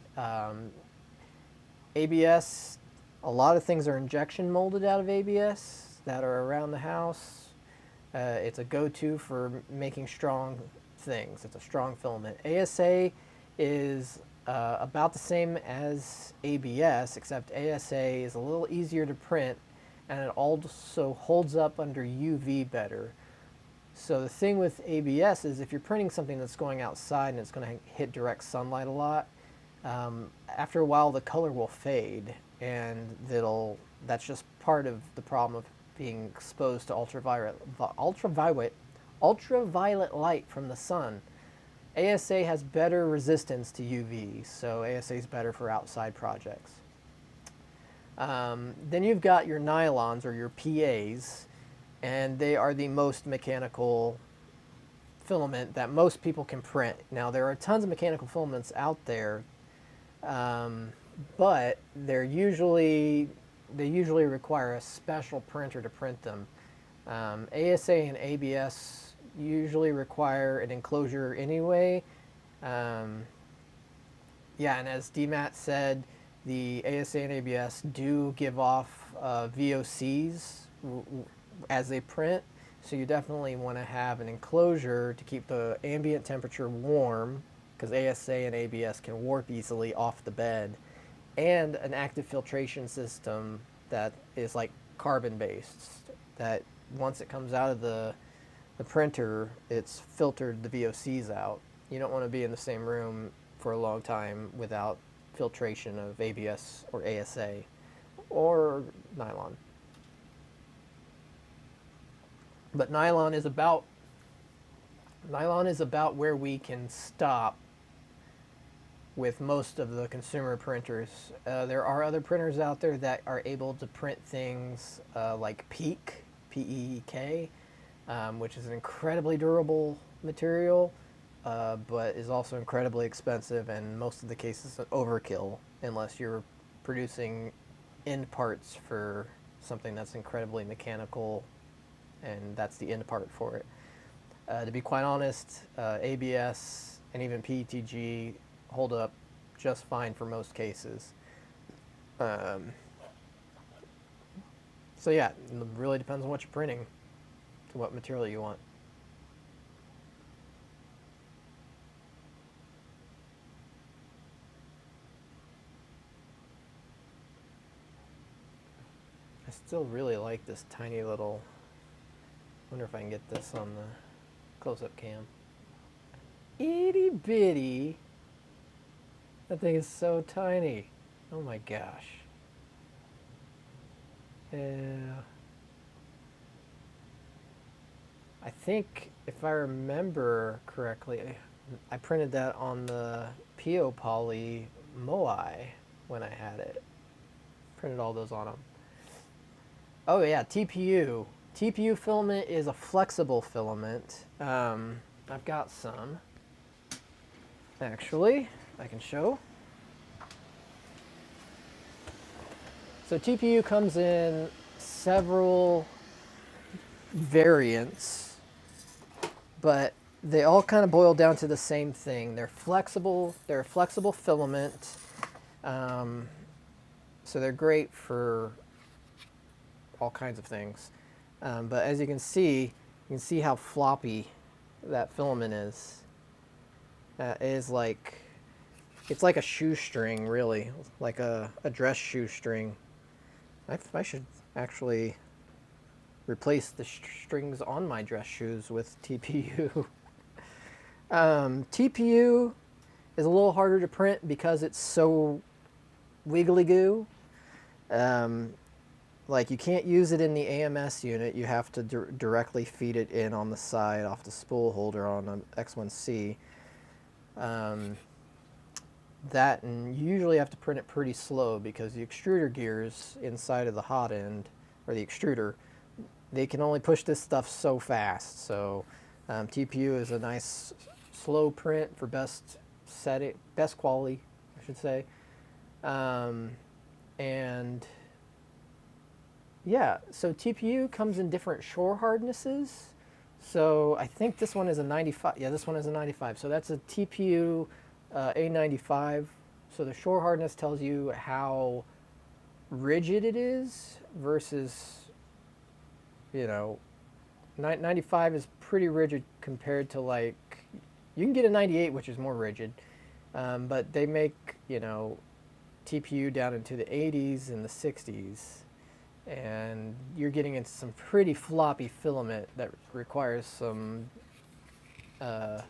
ABS, a lot of things are injection molded out of ABS that are around the house. It's a go-to for making strong things. It's a strong filament. ASA is about the same as ABS, except ASA is a little easier to print, and it also holds up under UV better. So the thing with ABS is if you're printing something that's going outside and it's going to hit direct sunlight a lot, after a while the color will fade, and that's just part of the problem of being exposed to ultraviolet light from the sun. ASA has better resistance to UV, so ASA is better for outside projects. Then you've got your nylons or your PAs, and they are the most mechanical filament that most people can print. Now there are tons of mechanical filaments out there, but they usually require a special printer to print them. ASA and ABS usually require an enclosure anyway. Yeah, and as DMAT said, the ASA and ABS do give off VOCs as they print, so you definitely want to have an enclosure to keep the ambient temperature warm, because ASA and ABS can warp easily off the bed, and an active filtration system that is like carbon based, that once it comes out of the printer, it's filtered the VOCs out. You don't want to be in the same room for a long time without filtration of ABS or ASA or nylon. But nylon is about where we can stop with most of the consumer printers. There are other printers out there that are able to print things like PEEK, P-E-E-K, which is an incredibly durable material, but is also incredibly expensive and most of the cases overkill unless you're producing end parts for something that's incredibly mechanical, and that's the end part for it. To be quite honest, ABS and even PETG hold up just fine for most cases. So yeah, it really depends on what you're printing, to what material you want. I still really like this tiny little, wonder if I can get this on the close-up cam. Itty bitty. That thing is so tiny. Oh my gosh. Yeah. I think if I remember correctly, I printed that on the Pio Poly Moai when I had it. Printed all those on them. Oh yeah, TPU. TPU filament is a flexible filament. I've got some. Actually, I can show. So TPU comes in several variants, but they all kind of boil down to the same thing. They're flexible. They're a flexible filament, so they're great for all kinds of things. But as you can see how floppy that filament is. It is like, it's like a shoestring, really, like a dress shoestring. I should actually replace the strings on my dress shoes with TPU. TPU is a little harder to print because it's so wiggly goo. Like, you can't use it in the AMS unit. You have to directly feed it in on the side off the spool holder on an X1C. That, and you usually have to print it pretty slow because the extruder gears inside of the hot end, or the extruder, they can only push this stuff so fast. So TPU is a nice slow print for best quality, I should say. And yeah, so TPU comes in different shore hardnesses. So I think this one is a 95. Yeah, this one is a 95. So that's a TPU A95. So the shore hardness tells you how rigid it is versus, 95 is pretty rigid compared to, like, you can get a 98, which is more rigid. But they make, TPU down into the 80s and the 60s. And you're getting into some pretty floppy filament that requires some, 85A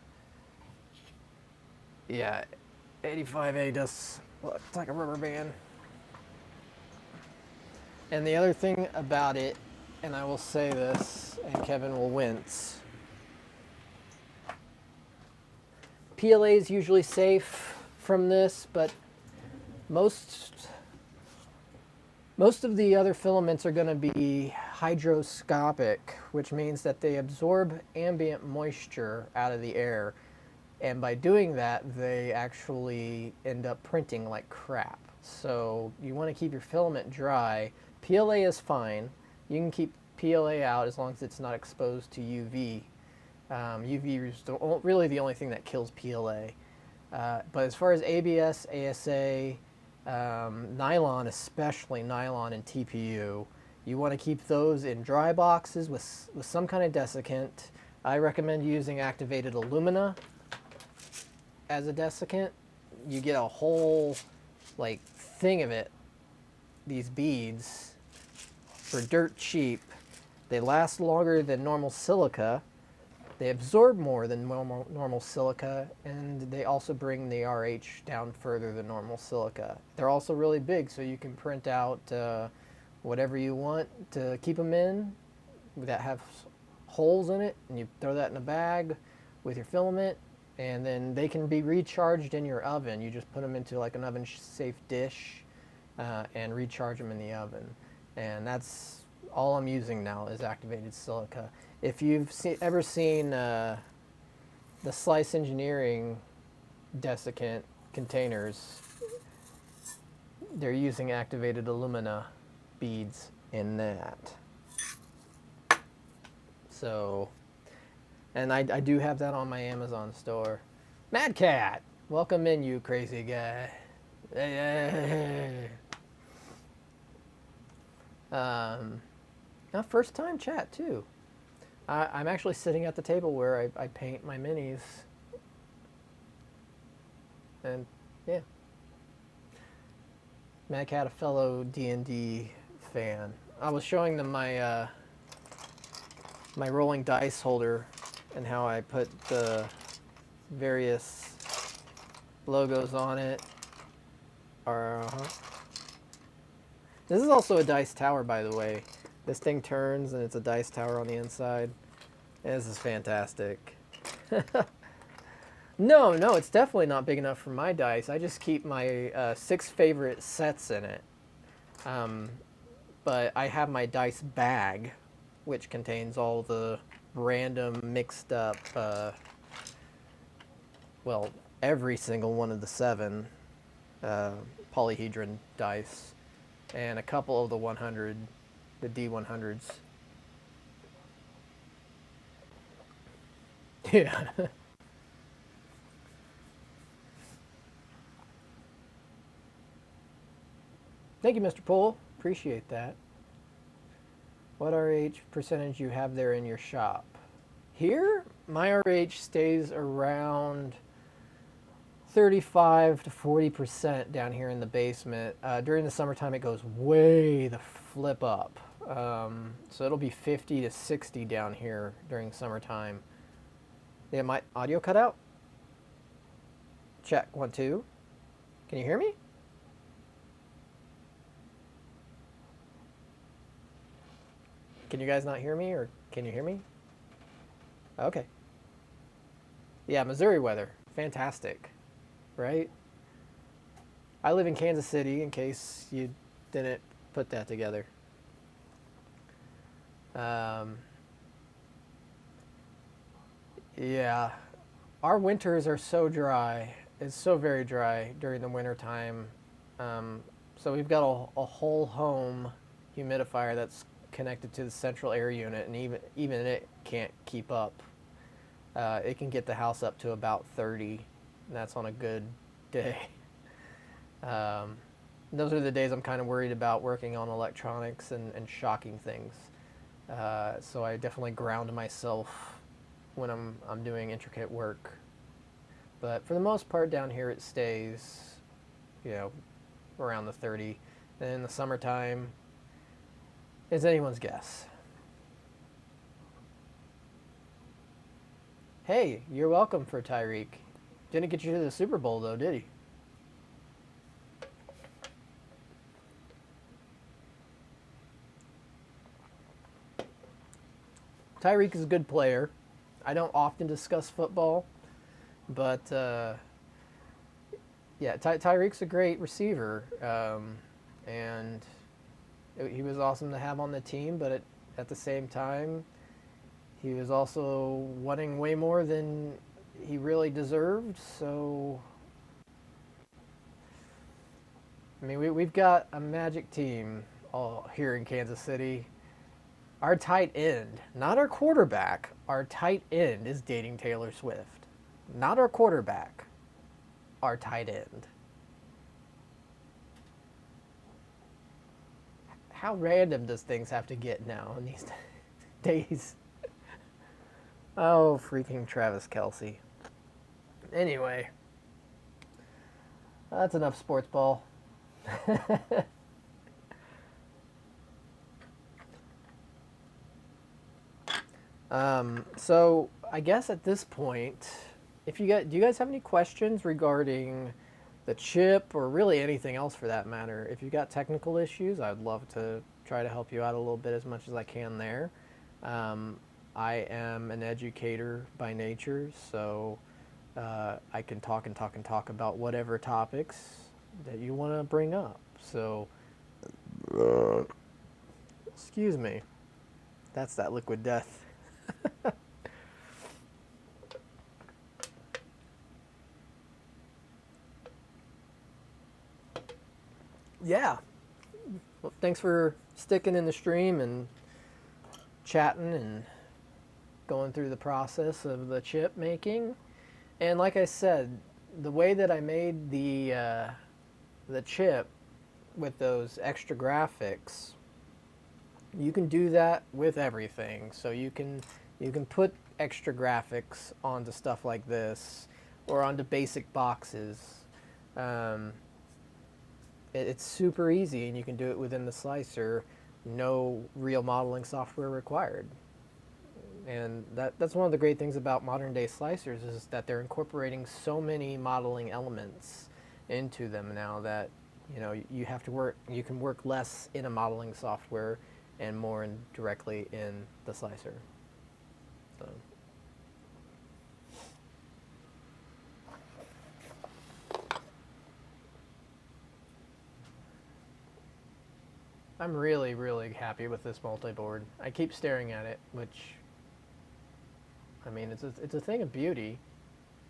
does look like a rubber band. And the other thing about it, and I will say this, and Kevin will wince, PLA is usually safe from this, but most of the other filaments are going to be hygroscopic, which means that they absorb ambient moisture out of the air. And by doing that, they actually end up printing like crap. So you want to keep your filament dry. PLA is fine. You can keep PLA out as long as it's not exposed to UV. UV is really the only thing that kills PLA. But as far as ABS, ASA, nylon, especially nylon and TPU, you want to keep those in dry boxes with some kind of desiccant. I recommend using activated alumina as a desiccant. You get a whole thing of it, these beads, for dirt cheap. They last longer than normal silica. They absorb more than normal silica, and they also bring the RH down further than normal silica. They're also really big, so you can print out whatever you want to keep them in that have holes in it, and you throw that in a bag with your filament, and then they can be recharged in your oven. You just put them into like an oven safe dish and recharge them in the oven. And that's all I'm using now is activated silica. If you've ever seen the Slice Engineering desiccant containers, they're using activated alumina beads in that. So, and I do have that on my Amazon store. Mad Cat, welcome in, you crazy guy. Now first time chat too. I'm actually sitting at the table where I paint my minis. And yeah. Mad Cat, a fellow D&D fan. I was showing them my my rolling dice holder and how I put the various logos on it. This is also a dice tower, by the way. This thing turns and it's a dice tower on the inside. And this is fantastic. No, it's definitely not big enough for my dice. I just keep my 6 favorite sets in it. But I have my dice bag, which contains all the random mixed up, well, every single one of the 7 polyhedron dice, and a couple of the the D100s. Yeah. Thank you, Mr. Poole. Appreciate that. What RH percentage you have there in your shop? Here, my RH stays around 35 to 40% down here in the basement. During the summertime, it goes way the flip up. So it'll be 50 to 60 down here during summertime. Yeah, my audio cut out? Check, 1, 2. Can you hear me? Can you guys not hear me, or can you hear me? Okay. Yeah, Missouri weather. Fantastic. Right? I live in Kansas City, in case you didn't put that together. Yeah. Our winters are so dry. It's so very dry during the winter time. So we've got a whole home humidifier that's connected to the central air unit, and even it can't keep up. It can get the house up to about 30, and that's on a good day. Those are the days I'm kind of worried about working on electronics and shocking things. So I definitely ground myself when I'm doing intricate work. But for the most part down here it stays, around the 30. And in the summertime, it's anyone's guess. Hey, you're welcome for Tyreek. Didn't get you to the Super Bowl though, did he? Tyreek is a good player. I don't often discuss football, but yeah, Tyreek's a great receiver, and he was awesome to have on the team. But at the same time, he was also wanting way more than he really deserved. So, I mean, we've got a magic team all here in Kansas City. Our tight end, not our quarterback, our tight end is dating Taylor Swift. Not our quarterback, our tight end. How random does things have to get now in these days? Oh, freaking Travis Kelce. Anyway, that's enough sports ball. So I guess at this point, do you guys have any questions regarding the chip or really anything else for that matter? If you've got technical issues, I'd love to try to help you out a little bit as much as I can there. I am an educator by nature, so I can talk and talk and talk about whatever topics that you want to bring up. So, excuse me. That's that liquid death. Yeah. Well, thanks for sticking in the stream and chatting and going through the process of the chip making. And like I said, the way that I made the chip with those extra graphics, you can do that with everything. So you can put extra graphics onto stuff like this or onto basic boxes. It's super easy, and you can do it within the slicer. No real modeling software required. And that's one of the great things about modern day slicers is that they're incorporating so many modeling elements into them now that you have to work. You can work less in a modeling software and more directly in the slicer. So. I'm really, really happy with this multi-board. I keep staring at it, which, I mean, it's a thing of beauty,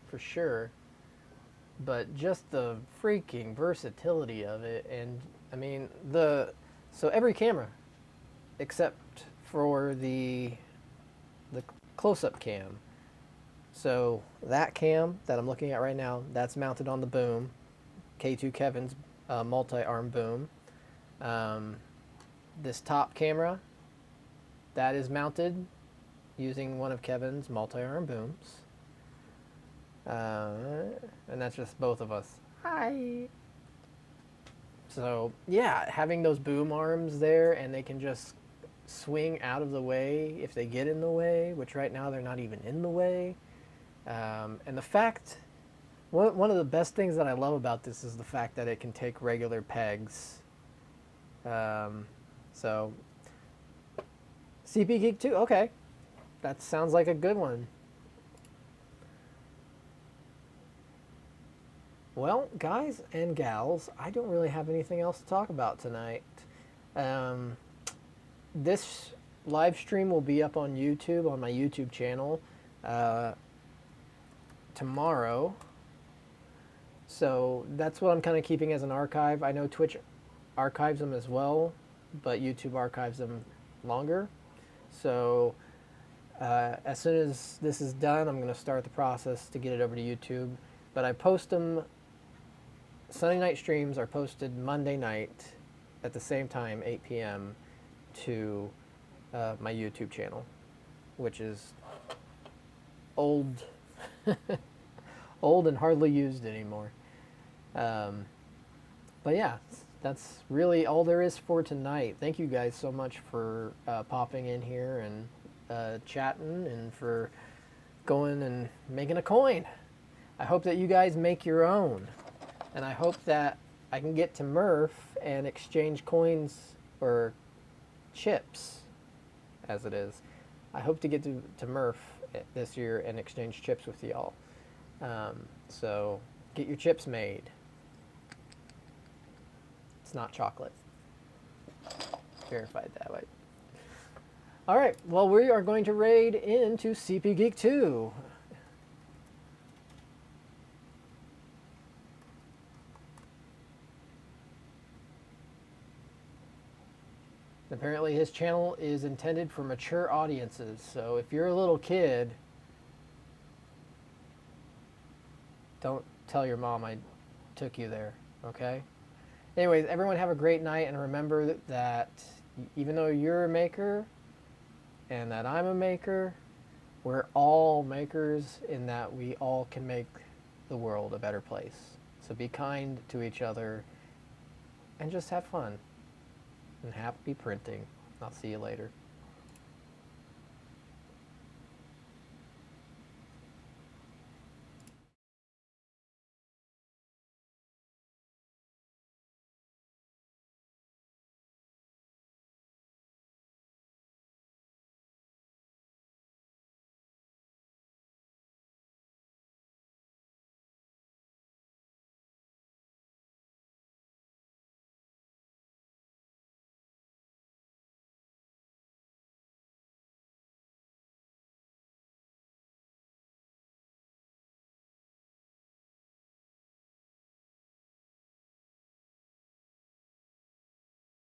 for sure. But just the freaking versatility of it, and I mean so every camera, except for the close-up cam. So that cam that I'm looking at right now, that's mounted on the boom, K2 Kevin's multi-arm boom. This top camera, that is mounted using one of Kevin's multi-arm booms. And that's just both of us. Hi. So yeah, having those boom arms there, and they can just swing out of the way if they get in the way, which right now they're not even in the way. And the fact, one of the best things that I love about this is the fact that it can take regular pegs. So CP Geek 2, okay. That sounds like a good one. Well, guys and gals, I don't really have anything else to talk about tonight. This live stream will be up on YouTube, on my YouTube channel, tomorrow. So that's what I'm kind of keeping as an archive. I know Twitch archives them as well, but YouTube archives them longer. So as soon as this is done, I'm going to start the process to get it over to YouTube. But I post them. Sunday night streams are posted Monday night at the same time, 8 p.m. to my YouTube channel, which is old, old and hardly used anymore. But yeah, that's really all there is for tonight. Thank you guys so much for popping in here and chatting, and for going and making a coin. I hope that you guys make your own. And I hope that I can get to Murph and exchange coins or chips, as it is. I hope to get to Murph this year and exchange chips with y'all. So get your chips made. It's not chocolate. Verified that way. All right, well, we are going to raid into CP Geek 2. Apparently his channel is intended for mature audiences, so if you're a little kid, don't tell your mom I took you there, okay? Anyways, everyone have a great night, and remember that even though you're a maker and that I'm a maker, we're all makers in that we all can make the world a better place. So be kind to each other and just have fun. And happy printing. I'll see you later.